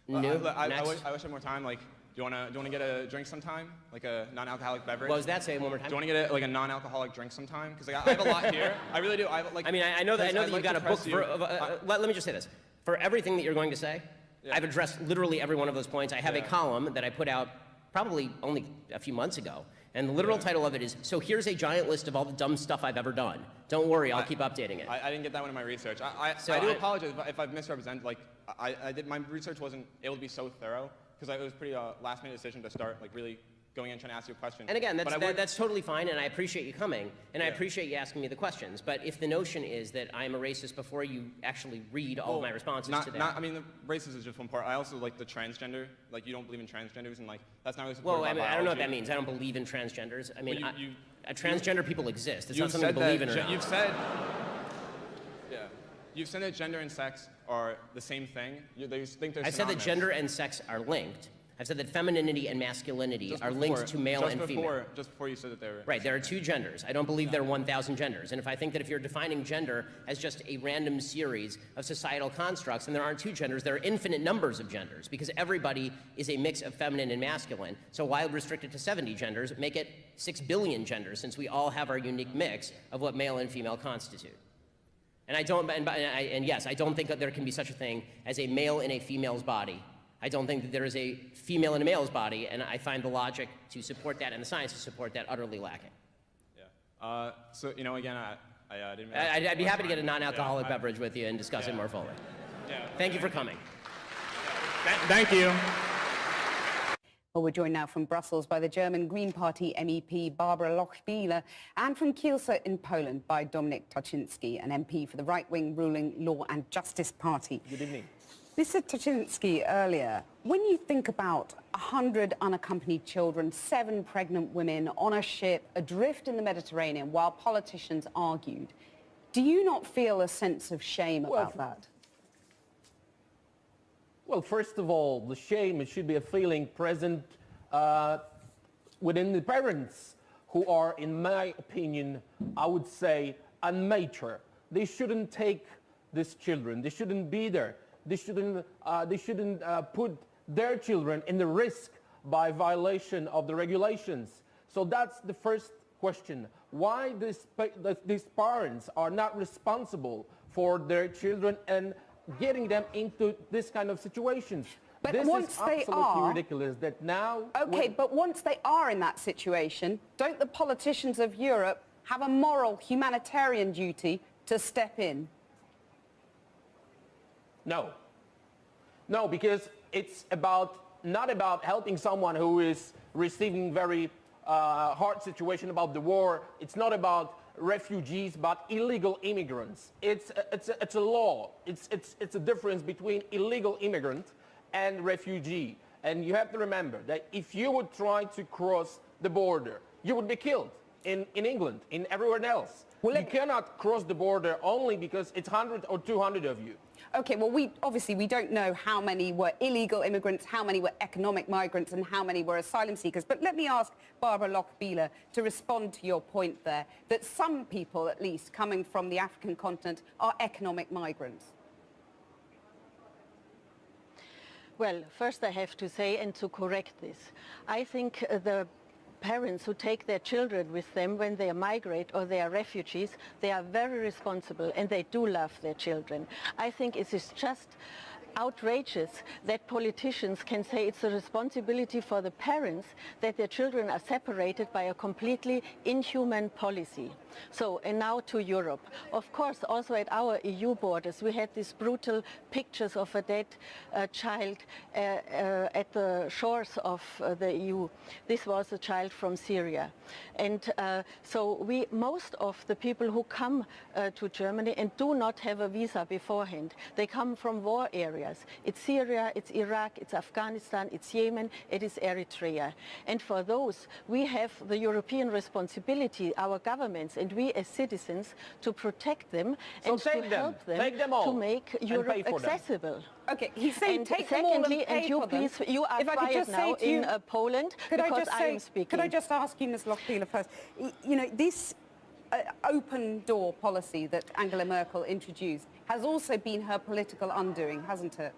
I wish I had more time. Like, do you want to get a drink sometime? Like a non-alcoholic beverage? What was that? Say it one more time. Do you want to get a non-alcoholic drink sometime? Because I have a lot here. I really do. I know that you've got a book for. Let me just say this. For everything that you're going to say, I've addressed literally every one of those points. I have a column that I put out probably only a few months ago. And the literal title of it is, so here's a giant list of all the dumb stuff I've ever done. Don't worry, I'll keep updating it. I didn't get that one in my research. I do apologize if I've misrepresented. Like, my research wasn't able to be so thorough, because it was a pretty last-minute decision to start like really going in trying to ask you a question. And again, that's totally fine, and I appreciate you coming, and I appreciate you asking me the questions. But if the notion is that I'm a racist before you actually read all of my responses to that. I mean, the racist is just one part. I also like the transgender. Like, you don't believe in transgenders, and like that's not really supported by biology. I don't know what that means. I don't believe in transgenders. I mean, transgender people exist. It's not something to believe in or not. You've said that gender and sex are the same thing. I said that gender and sex are linked. I've said that femininity and masculinity are linked to male and female. Just before you said that they were... Right, there are two genders. I don't believe there are 1,000 genders. And if I think that if you're defining gender as just a random series of societal constructs, then there aren't two genders, there are infinite numbers of genders, because everybody is a mix of feminine and masculine. So why restrict it to 70 genders? Make it 6 billion genders, since we all have our unique mix of what male and female constitute. And yes, I don't think that there can be such a thing as a male in a female's body. I don't think that there is a female in a male's body, and I find the logic to support that and the science to support that utterly lacking. Yeah. So, you know, again, I didn't... I'd be happy to get a non-alcoholic beverage with you and discuss it more fully. Yeah. Thank you for coming. Thank you. Well, we're joined now from Brussels by the German Green Party MEP Barbara Lochbihler, and from Kielce in Poland by Dominik Toczynski, an MP for the right-wing ruling Law and Justice Party. Good evening. Mr. Toczynski, earlier, when you think about 100 unaccompanied children, 7 pregnant women on a ship adrift in the Mediterranean while politicians argued, do you not feel a sense of shame about that? Well, first of all, the shame, it should be a feeling present within the parents who are, in my opinion, I would say, unmature. They shouldn't take these children. They shouldn't be there. They shouldn't put their children in the risk by violation of the regulations. So that's the first question. Why these parents are not responsible for their children and getting them into this kind of situations. But this once is they absolutely are, ridiculous that now... Okay, but once they are in that situation, don't the politicians of Europe have a moral humanitarian duty to step in? No. No, because it's not about helping someone who is receiving very hard situation about the war. It's not about refugees, but illegal immigrants. It's a law. It's a difference between illegal immigrant and refugee. And you have to remember that if you would try to cross the border, you would be killed in England, in everywhere else. Well, you cannot cross the border only because it's 100 or 200 of you. Okay, well, we don't know how many were illegal immigrants, how many were economic migrants, and how many were asylum seekers. But let me ask Barbara Lochbihler to respond to your point there, that some people, at least, coming from the African continent are economic migrants. Well, first I have to say, and to correct this, I think the parents who take their children with them when they migrate or they are refugees, they are very responsible and they do love their children. I think it is just outrageous that politicians can say it's a responsibility for the parents that their children are separated by a completely inhuman policy. So, and now to Europe. Of course, also at our EU borders, we had these brutal pictures of a dead child at the shores of the EU. This was a child from Syria. And so most of the people who come to Germany and do not have a visa beforehand, they come from war areas. It's Syria, it's Iraq, it's Afghanistan, it's Yemen, it is Eritrea. And for those, we have the European responsibility, our governments, and we as citizens, to protect them and to help them to make Europe accessible. Okay, he's saying and take secondly, them all and and you pay for them. please, you are If I could quiet just now say to you, in Poland because I am speaking. Could I just ask you, Ms. Lochbihler, first, you know, this open door policy that Angela Merkel introduced has also been her political undoing, hasn't it?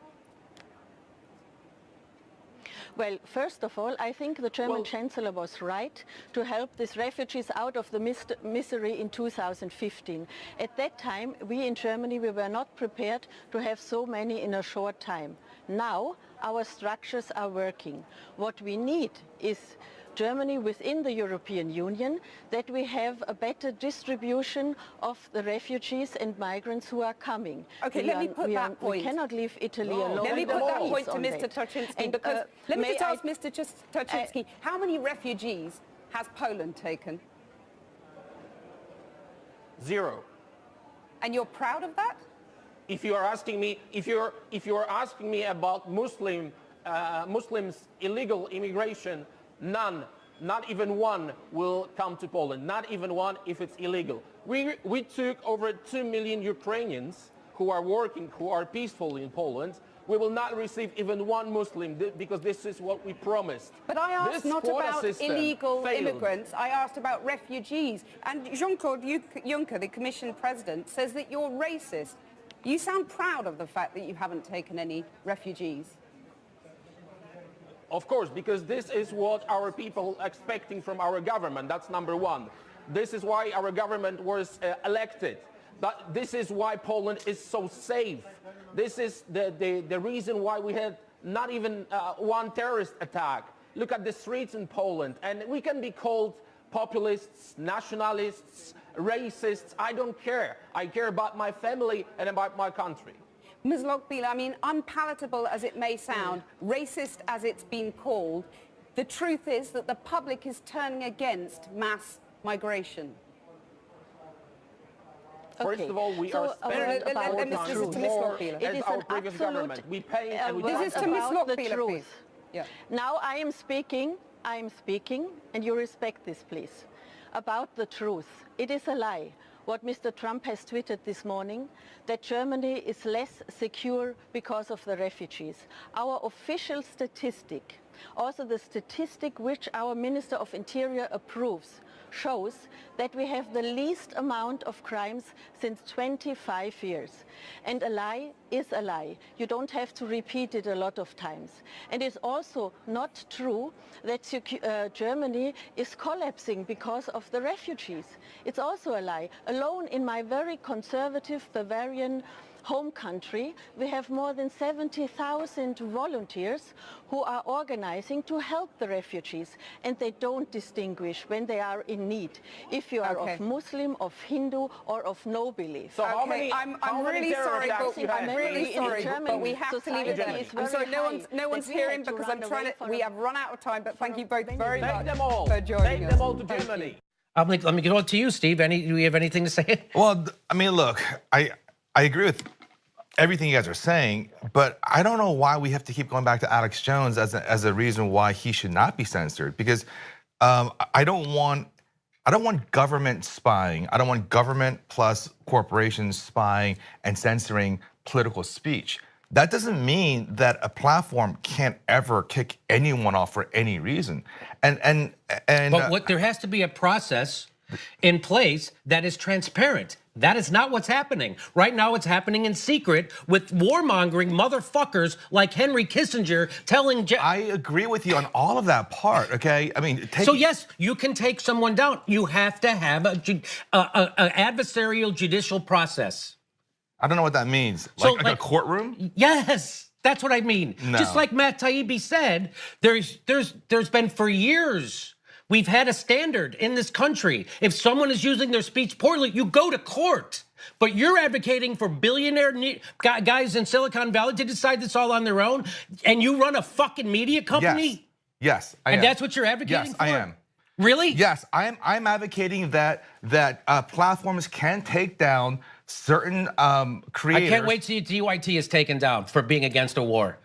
Well, first of all, I think the German Chancellor was right to help these refugees out of the misery in 2015. At that time, we in Germany, we were not prepared to have so many in a short time. Now, our structures are working. What we need is Germany within the European Union, that we have a better distribution of the refugees and migrants who are coming. Okay, let me put that point. We cannot leave Italy alone. Let me put that point to Mr. Toczynski, because let me just ask Mr. Toczynski, how many refugees has Poland taken? 0. And you're proud of that? If you are asking me, if you are asking me about Muslims illegal immigration, none, not even one, will come to Poland. Not even one if it's illegal. We took over 2 million Ukrainians who are working, who are peaceful in Poland. we will not receive even one Muslim because this is what we promised. But I asked This not quota about system illegal failed. immigrants, I asked about refugees. And Jean-Claude Juncker, the Commission President, says that you're racist. You sound proud of the fact that you haven't taken any refugees. Of course, because this is what our people are expecting from our government. That's number one. This is why our government was elected. But this is why Poland is so safe. This is the reason why we had not even one terrorist attack. Look at the streets in Poland, and we can be called populists, nationalists, racists. I don't care. I care about my family and about my country. Ms. Lochbihler, I mean, unpalatable as it may sound, racist as it's been called, the truth is that the public is turning against mass migration. First of all, we are spending more as our previous government. We pay and we don't. This is to Ms. Lochbihler, please. Yeah. Now I am speaking, and you respect this, please, about the truth. It is a lie. What Mr. Trump has tweeted this morning, that Germany is less secure because of the refugees. Our official statistic, also the statistic which our Minister of Interior approves, shows that we have the least amount of crimes since 25 years. And a lie is a lie. You don't have to repeat it a lot of times. And it's also not true that Germany is collapsing because of the refugees. It's also a lie. Alone in my very conservative Bavarian home country, we have more than 70,000 volunteers who are organizing to help the refugees, and they don't distinguish when they are in need, if you are of Muslim, of Hindu, or of no belief. So how many really sorry, but we have to leave it there. I'm sorry, no one's hearing because I'm trying to. We have run out of time, but thank you both very much for joining us. Take them all to Germany. Let me go to you, Steve. Do you have anything to say? Well, I mean, look, I agree with everything you guys are saying, but I don't know why we have to keep going back to Alex Jones as a reason why he should not be censored. Because I don't want government spying. I don't want government plus corporations spying and censoring political speech. That doesn't mean that a platform can't ever kick anyone off for any reason. But there has to be a process in place that is transparent. That is not what's happening. Right now it's happening in secret with warmongering motherfuckers like Henry Kissinger telling... I agree with you on all of that part, okay? I mean... So yes, you can take someone down. You have to have an adversarial judicial process. I don't know what that means. Like a courtroom? Yes, that's what I mean. No. Just like Matt Taibbi said, there's been for years... We've had a standard in this country. If someone is using their speech poorly, you go to court. But you're advocating for billionaire guys in Silicon Valley to decide this all on their own, and you run a fucking media company? Yes, I am. And that's what you're advocating for? Yes, I am. Really? Yes, I'm advocating that platforms can take down certain creators. I can't wait till DYT is taken down for being against a war.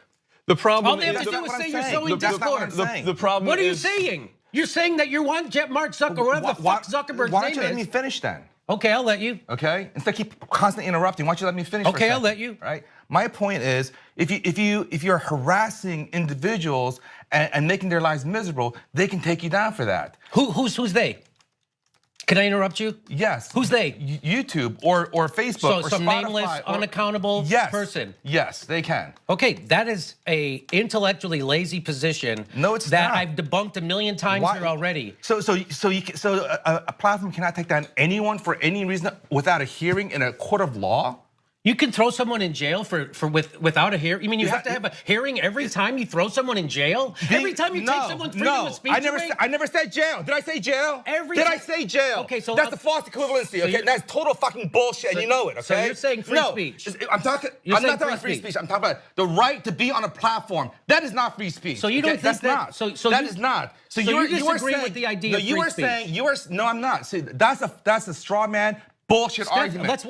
The problem all they have to do is say you're sowing discord. The problem what are you is, saying? You're saying that you want Mark Zuckerberg, or whatever the fuck Zuckerberg's name is. Why don't you let me finish then? Okay, I'll let you. Okay? Instead of keep constantly interrupting, why don't you let me finish for a second? I'll let you. Right? My point is, if you're harassing individuals and making their lives miserable, they can take you down for that. Who's they? Can I interrupt you? Yes. Who's they? YouTube or Facebook or some Spotify nameless, unaccountable person. Yes, they can. Okay, that is a intellectually lazy position. No, it's that not. I've debunked a million times here already. So a platform cannot take down anyone for any reason without a hearing in a court of law? You can throw someone in jail without a hearing. You mean you have to have a hearing every time you throw someone in jail? Every time you take someone's freedom of speech away? I never said jail. Did I say jail? Did I say jail? Okay, so that's the false equivalency. Okay, that's total fucking bullshit, and you know it. Okay, so you're saying free speech? I'm not talking about free speech. I'm talking about the right to be on a platform. That is not free speech. So you don't think that's not? That is not. So you disagree with the idea of free speech? No, I'm not. See, that's a straw man. Bullshit argument. That's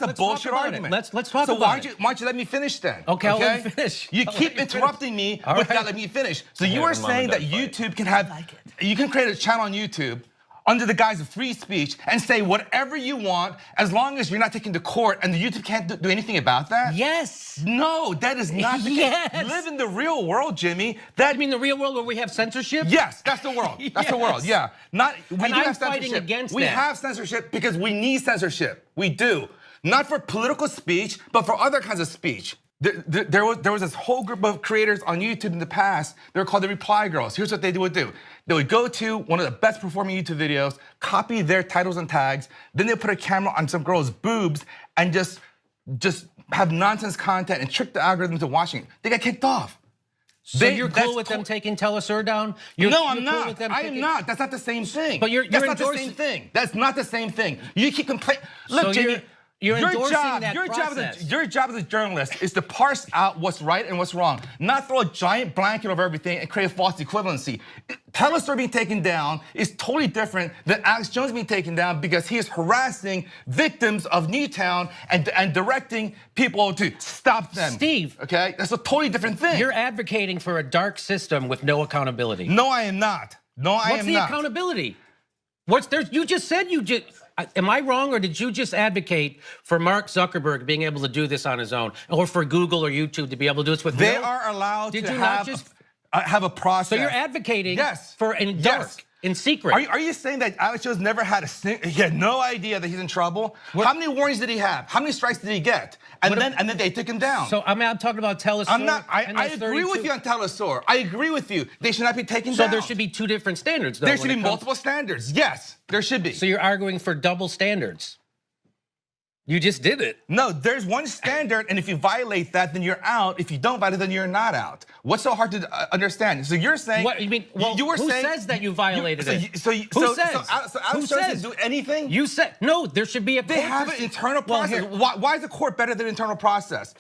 a bullshit argument. Let's talk about it. So why don't you let me finish then? Okay, I'll let you finish. You keep interrupting me without letting me finish. So you are saying that YouTube can have, you can create a channel on YouTube under the guise of free speech and say whatever you want as long as you're not taken to court and the YouTube can't do anything about that? Yes. No, that is not the Yes. case. Live in the real world, Jimmy. You mean the real world where we have censorship? Yes, that's the world. That's the world, yeah. We do I'm have fighting censorship. against We that. have censorship because we need censorship. We do. Not for political speech, but for other kinds of speech. There was this whole group of creators on YouTube in the past. They were called the Reply Girls. Here's what they would do. They would go to one of the best performing YouTube videos, copy their titles and tags, then they put a camera on some girl's boobs and just have nonsense content and trick the algorithm into watching it. They got kicked off. So you're cool with them taking Telesur down? No, I'm not. I am not. That's not the same thing. But That's not the same thing. That's not the same thing. You keep complaining. Look, So Jimmy, you're endorsing that process. your job as a journalist is to parse out what's right and what's wrong, not throw a giant blanket over everything and create a false equivalency. Telesur being taken down is totally different than Alex Jones being taken down because he is harassing victims of Newtown and directing people to stop them. Steve. Okay? That's a totally different thing. You're advocating for a dark system with no accountability. No, I am not. No, I am not. What's the accountability? You just said am I wrong, or did you just advocate for Mark Zuckerberg being able to do this on his own, or for Google or YouTube to be able to do this with They are allowed to have a process. So you're advocating for in dark, in secret. Are you saying that Alex Jones never had he had no idea that he's in trouble? How many warnings did he have? How many strikes did he get? And then they took him down. So I'm talking about Telesur. I agree with you on Telesur. I agree with you. They should not be taken down. So there should be two different standards, though. There should be multiple standards. Yes, there should be. So you're arguing for double standards. You just did it. No, there's one standard, and if you violate that, then you're out. If you don't violate it, then you're not out. What's so hard to understand? So you're saying... What you mean? Well, you were who saying, says that you violated it? Who says? Who Alex Jones didn't do anything? You said... No, there should be a... They have an internal process. Why is the court better than internal process?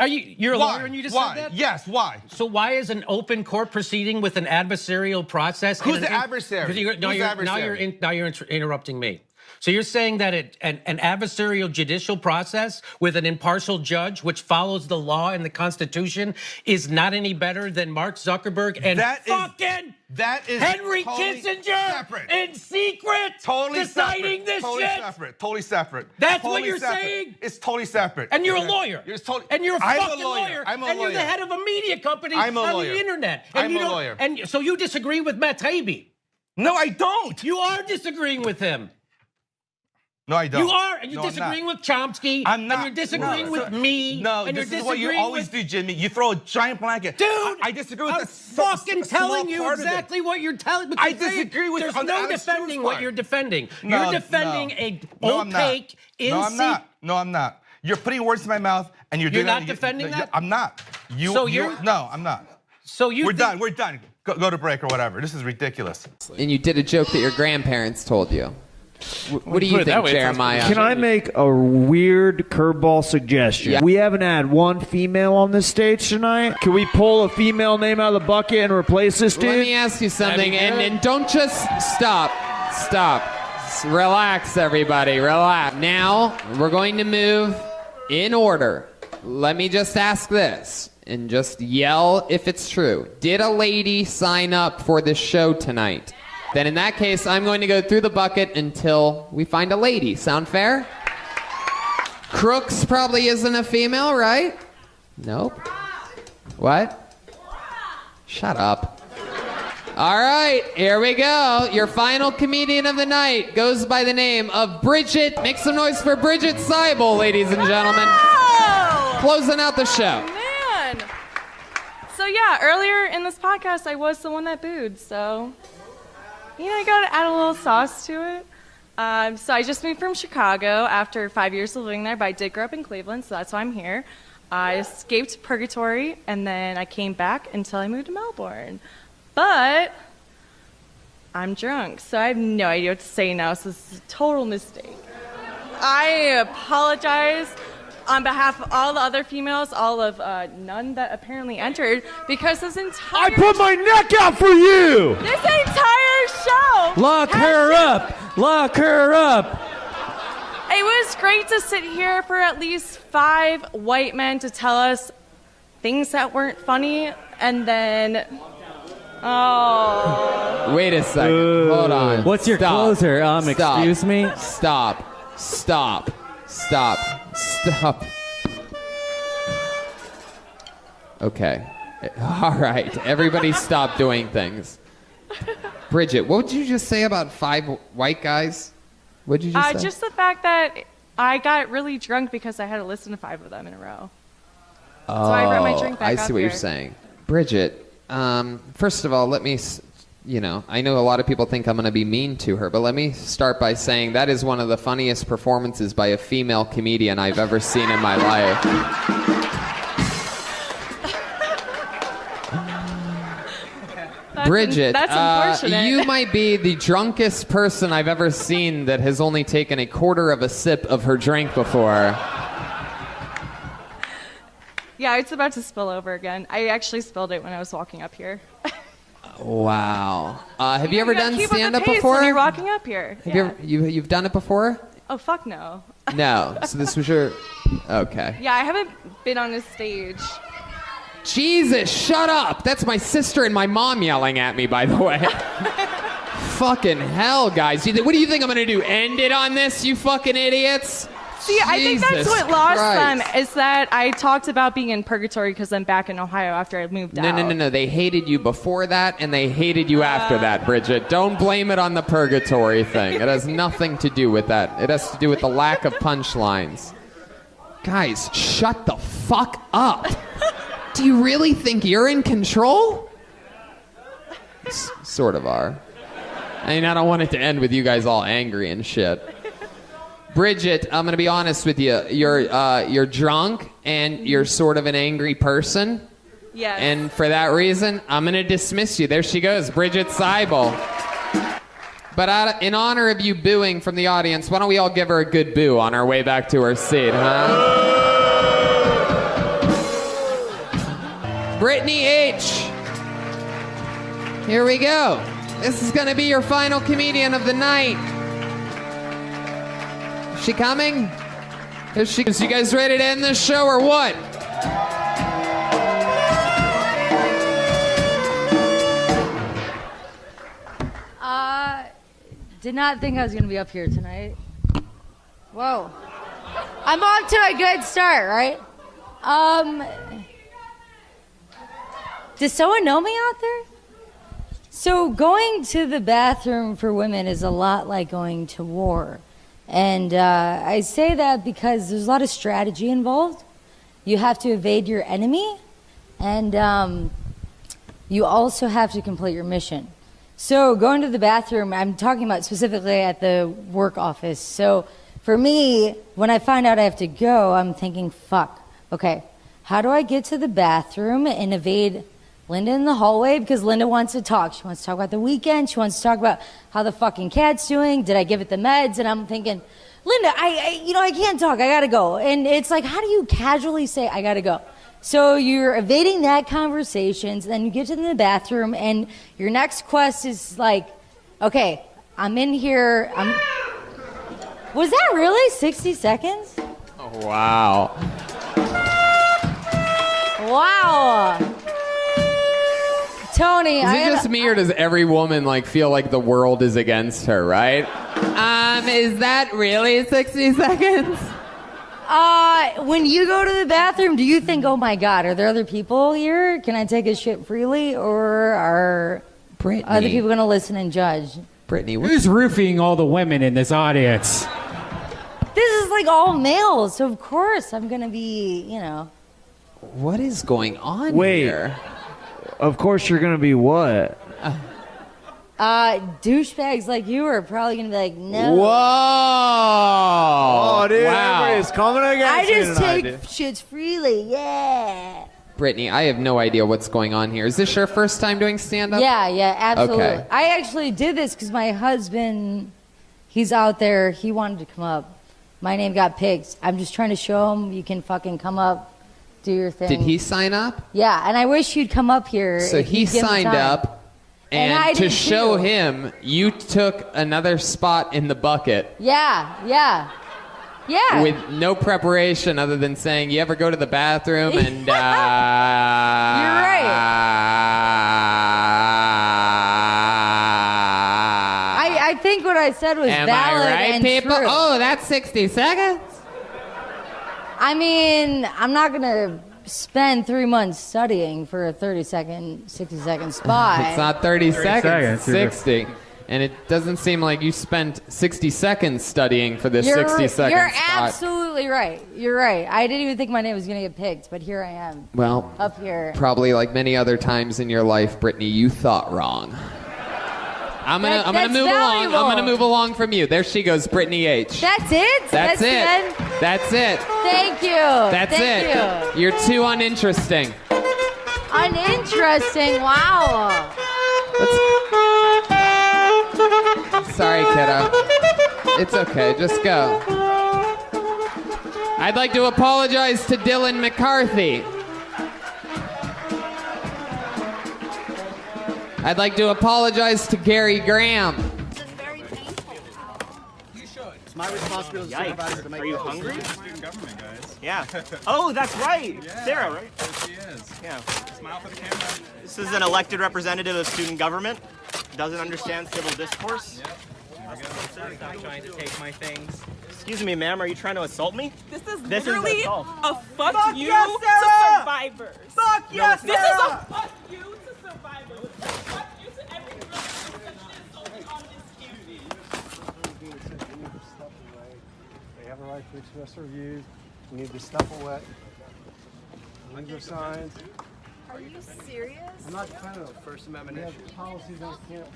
You're a lawyer and you just said that? Yes, why? So why is an open court proceeding with an adversarial process... Who's the adversary? Now you're interrupting me. So you're saying that an adversarial judicial process with an impartial judge, which follows the law and the Constitution, is not any better than Mark Zuckerberg and that is Henry totally Kissinger separate. in secret deciding this shit? Totally separate. That's what you're saying? It's totally separate. And you're a lawyer. And you're a fucking lawyer. I'm a and you're the lawyer. head of a media company I'm a on lawyer. the internet. I'm a lawyer. And so you disagree with Matt Taibbi? No, I don't. You are disagreeing with him. No, I don't. You are, and you're No, I'm disagreeing not. with Chomsky. I'm not. And you're disagreeing with me. No, and this you're is what you disagreeing always with... do, Jimmy. You throw a giant blanket. Dude, I disagree with I'm that. fucking telling you exactly what you're telling. I disagree with There's on the no Alex defending Jones what part. you're defending. No, You're defending a I'm not. opaque, No, I'm not. No, I'm not. You're putting words in my mouth, and you're doing not that. defending that? I'm not. No, I'm not. So you. We're done. We're done. Go to break or whatever. This is ridiculous. And you did a joke that your grandparents told you. What do you think, Jeremiah? Can I make a weird curveball suggestion? Yeah. We haven't had one female on this stage tonight. Can we pull a female name out of the bucket and replace this dude? Let me ask you something, and don't just stop. Relax, everybody, relax. Now, we're going to move in order. Let me just ask this, and just yell if it's true. Did a lady sign up for this show tonight? Then in that case, I'm going to go through the bucket until we find a lady. Sound fair? Crooks probably isn't a female, right? Nope. What? Shut up. All right, here we go. Your final comedian of the night goes by the name of Bridget. Make some noise for Bridget Seibel, ladies and gentlemen. Closing out the show. Man. So yeah, earlier in this podcast, I was the one that booed, so... I gotta add a little sauce to it. So I just moved from Chicago after 5 years of living there, but I did grow up in Cleveland, so that's why I'm here. I escaped purgatory, and then I came back until I moved to Melbourne. But I'm drunk, so I have no idea what to say now, so this is a total mistake. I apologize on behalf of all the other females, all of none that apparently entered, because this entire... I put my neck out for you! This entire show! Lock her up! Lock her up! It was great to sit here for at least 5 white men to tell us things that weren't funny, and then Oh. Wait a second. Hold on. What's your Stop. closer? Stop. Excuse me? Stop. Stop. Stop. Stop. Okay. All right. Everybody stop doing things. Bridget, what did you just say about 5 white guys? What did you just say? Just the fact that I got really drunk because I had to listen to 5 of them in a row. So I brought my drink back I up see what you're here. saying. Bridget, first of all, let me, I know a lot of people think I'm going to be mean to her, but let me start by saying that is one of the funniest performances by a female comedian I've ever seen in my life. Bridget, that's unfortunate. you might be the drunkest person I've ever seen that has only taken a quarter of a sip of her drink before. Yeah, it's about to spill over again. I actually spilled it when I was walking up here. Wow. Have you ever gotta done keep up the stand-up pace before? when you're walking up here. Have Yeah. you've done it before? Oh, fuck no. No. So this was your... Okay. Yeah, I haven't been on a stage. Jesus, shut up! That's my sister and my mom yelling at me, by the way. Fucking hell, guys. What do you think I'm gonna do? End it on this, you fucking idiots? See, I think that's Jesus what lost them, Christ. is that I talked about being in purgatory because I'm back in Ohio after I moved out. No. They hated you before that, and they hated you after that, Bridget. Don't blame it on the purgatory thing. It has nothing to do with that. It has to do with the lack of punchlines. Guys, shut the fuck up. Do you really think you're in control? Sort of are. I mean, I don't want it to end with you guys all angry and shit. Bridget, I'm gonna be honest with you. You're drunk and you're sort of an angry person. Yes. And for that reason, I'm gonna dismiss you. There she goes, Bridget Seibel. But in honor of you booing from the audience, why don't we all give her a good boo on our way back to her seat, huh? Brittany H. Here we go. This is gonna be your final comedian of the night. Is she coming? Is you guys ready to end this show or what? Did not think I was going to be up here tonight. Whoa. I'm off to a good start, right? Does someone know me out there? So going to the bathroom for women is a lot like going to war. And I say that because there's a lot of strategy involved. You have to evade your enemy, and you also have to complete your mission. So going to the bathroom, I'm talking about specifically at the work office. So for me, when I find out I have to go, I'm thinking, fuck, okay, how do I get to the bathroom and evade Linda in the hallway? Because Linda wants to talk. She wants to talk about the weekend. She wants to talk about how the fucking cat's doing. Did I give it the meds? And I'm thinking, Linda, I can't talk. I gotta go. And it's like, how do you casually say, I gotta go? So you're evading that conversation, then you get to the bathroom, and your next quest is like, okay, I'm in here. Was that really 60 seconds? Oh, wow. Wow. Tony, Is it just me or does every woman feel like the world is against her, right? Is that really 60 seconds? When you go to the bathroom, do you think, oh my God, are there other people here? Can I take a shit freely? Or are other people going to listen and judge? Brittany, who's roofing all the women in this audience? This is like all males, so of course I'm going to be, What is going on Wait, here? Of course you're gonna be what? Douchebags like you are probably going to be like, no. Whoa! Oh, dude, wow. everybody's coming against I me just tonight, take dude. shits freely, yeah. Brittany, I have no idea what's going on here. Is this your first time doing stand-up? Yeah, absolutely. Okay. I actually did this because my husband, he's out there. He wanted to come up. My name got picked. I'm just trying to show him you can fucking come up, do your thing. Did he sign up? Yeah, and I wish you'd come up here. So if he you'd give him signed time. up, And I and to did show too. him, you took another spot in the bucket Yeah. with no preparation other than saying, you ever go to the bathroom and... You're right. said was Am valid I right, and people? true. Oh, that's 60 seconds? I mean, I'm not going to spend 3 months studying for a 60-second spot. It's not 30 seconds, seconds. 60. And it doesn't seem like you spent 60 seconds studying for this 60-second You're spot. absolutely right. You're right. I didn't even think my name was going to get picked, but here I am. Well, Up here. probably like many other times in your life, Brittany, you thought wrong. I'm gonna That's move along. valuable. I'm gonna move along from you. There she goes, Brittany H. That's it? That's it. Good? That's it. Thank you. That's Thank it. you. You're too uninteresting. Uninteresting. Wow. Sorry, kiddo. It's okay. Just go. I'd like to apologize to Dylan McCarthy. I'd like to apologize to Gary Graham. It's my responsibility as supervisor to make. Are you decisions. hungry? Student government, guys. Yeah. Oh, that's right. Yeah. Sarah, right? There she is. Yeah. Smile for the camera. This is an elected representative of student government. Doesn't understand civil discourse. Stop trying to take my things. Excuse me, ma'am. Are you trying to assault me? This is This is literally assault. a fuck you yes, to Sarah! survivors. Fuck yes, This is Sarah! a fuck you to survivors. Fuck you to every person that's been assaulted on this community. They have a right to express their views. You need to step away. Leave your signs. Are you serious? I'm not defending the First Amendment issues. Policies on campus.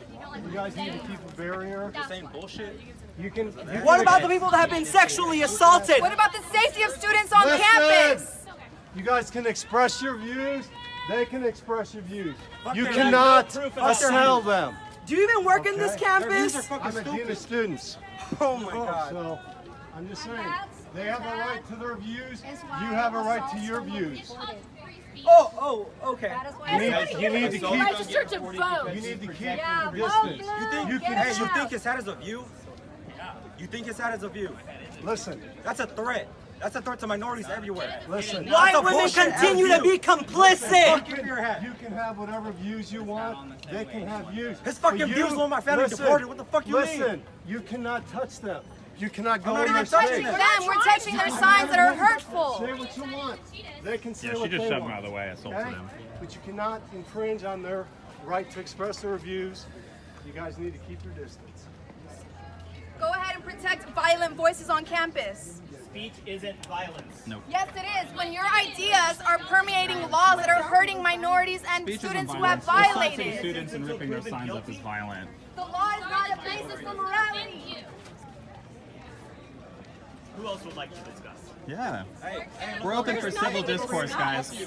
You guys need to keep a barrier. You're saying bullshit. You can. What about the people that have been sexually assaulted? What about the safety of students on Listen. campus? You guys can express your views. They can express your views. You their cannot views. Proof of their assail views. them. Do you even work in this Okay? campus? I'm a dean of students. Oh my God. So I'm just saying, they have a right to their views. You have a right to your views. Oh, okay. You need to keep. Register to vote. You need to keep Yeah, the distance. You think? You can. Hey, you think his hat is a view? You think his hat is a view? Listen. That's a threat. That's a threat to minorities everywhere. Listen. White That's a women bullshit continue to view. be complicit. You can have whatever views you want. They can have views. His fucking But you- views want my family deported. What the fuck you mean? Listen, you cannot touch them. You cannot go I'm not in even their touching space. them. We're touching their signs that are hurtful. Say what you want. They can say Yeah, she what just they shoved want. him out of the way. I assaulted Okay? him. But you cannot infringe on their right to express their views. You guys need to keep your distance. Go ahead and protect violent voices on campus. Speech isn't violence. No. Yes, it is. When your ideas are permeating laws that are hurting minorities and Speech isn't students who have violence. Assaulting violated. students and ripping their signs up is violent. The law is not a basis for morality. Who else would like to discuss? Yeah. We're open for civil discourse, guys.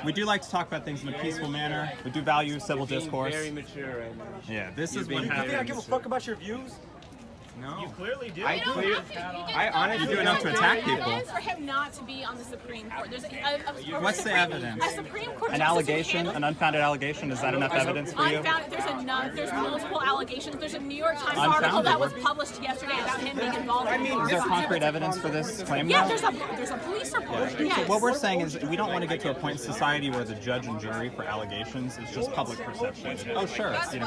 We do like to talk about things in a peaceful manner. We do value civil discourse. Very mature right now. Yeah, this is what You think I happens. give a fuck about your views? No. You clearly do. I honestly do enough to attack people. Evidence for him not to be on the Supreme Court. There's What's the evidence? A Supreme Court An justice allegation, who an unfounded allegation, is that enough evidence for you? Unfounded. There's multiple allegations. There's a New York Times Unfounded. article that was published yesterday about him being involved in Is there concrete evidence for this claim? Yeah, though? there's a police report. So Yes. what we're saying is we don't want to get to a point in society where the judge and jury for allegations is just public perception. Oh, sure. You know.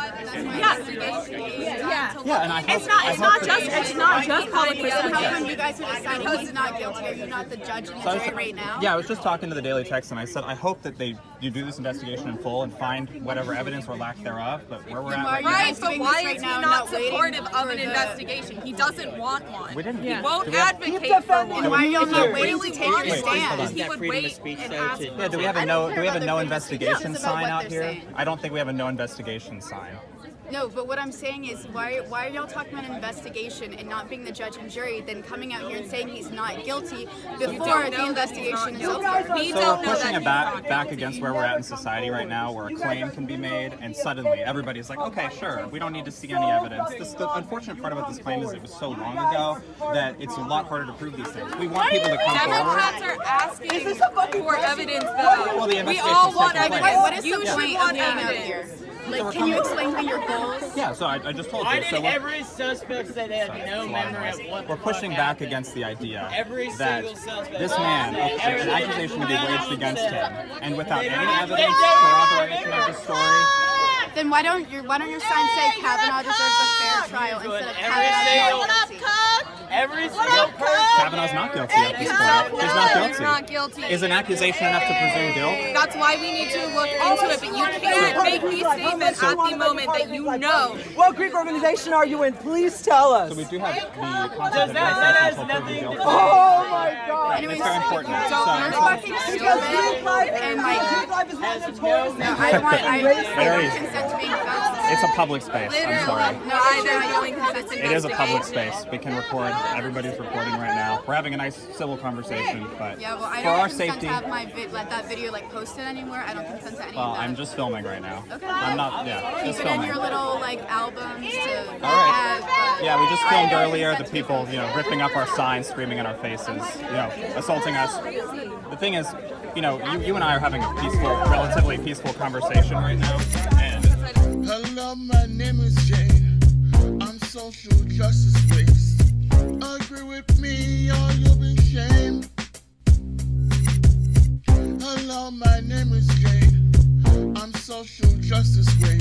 Yeah, and I hope, It's not. I It's hope not that- just. It's not just public perception. How come you guys are deciding he's not guilty? Are you not the judge and So I was- Yeah, I was just talking to the Daily Text, and I said I hope that you do this investigation in full and find whatever evidence or lack thereof. But where we're at right now, Right, but why is he not supportive of an investigation? He doesn't want one. we didn't. He do won't we have- advocate for one. And why are y'all not waiting waiting to to take take your a stand? stand? Hold He on. would wait and ask. Yeah, do we have a no investigation sign out here? I don't think we have a no investigation sign. No, but what I'm saying is, why are y'all talking about an investigation and not being the judge and jury, then coming out here and saying he's not guilty before the investigation is over? So we're pushing it back against where we're at in society right now, where a claim can be made, and suddenly everybody's like, okay, sure, we don't need to see any evidence. The unfortunate part about this claim is it was so long ago that it's a lot harder to prove these things. We want people to come forward. Democrats are asking for evidence, though. Well, the We all investigation's want taking evidence. place. What is the point of being out here? Like, can you explain to me your goals? Yeah, so I just told Why you. did So every suspect say they had no memory of what we're the pushing fuck back happened? against the idea Every that single suspect. this man, an Everything. accusation would be waged against him, and without They any don't evidence, have corroboration of the story, Then why don't your sign say Kavanaugh deserves a fair trial instead of Kavanaugh not guilty? Every single person. Kavanaugh's not guilty at this point. He's not guilty. He's not guilty. Is an accusation enough to presume guilt? That's why we need to look into it, but you can't make these statements at the moment that you know. What Greek organization are you in? Please tell us. So we do have the concept Does of that has innocence nothing until to proven do? guilty. Oh my God! It's very important. You're So, fucking stupid, and like, I don't consent to being filmed. it's a public space. I'm sorry. No, I don't consent to It is a public space. We can record. Everybody's recording right now. We're having a nice civil conversation, but Yeah, well, I for don't our consent safety. to have let that video like posted anywhere. I don't consent to any Well, of that. I'm just filming right now. Okay. I'm not. Yeah, Keep just it in filming. your little like albums to All right. have, but Yeah, we just I filmed don't earlier the consent to people, ripping up our signs, screaming in our faces, assaulting us. The thing is, you and I are having a peaceful, relatively peaceful conversation right now, and Hello, my name is Jane. I'm social justice based. Agree with me or you'll be shamed. Hello, my name is Jane. I'm social justice based.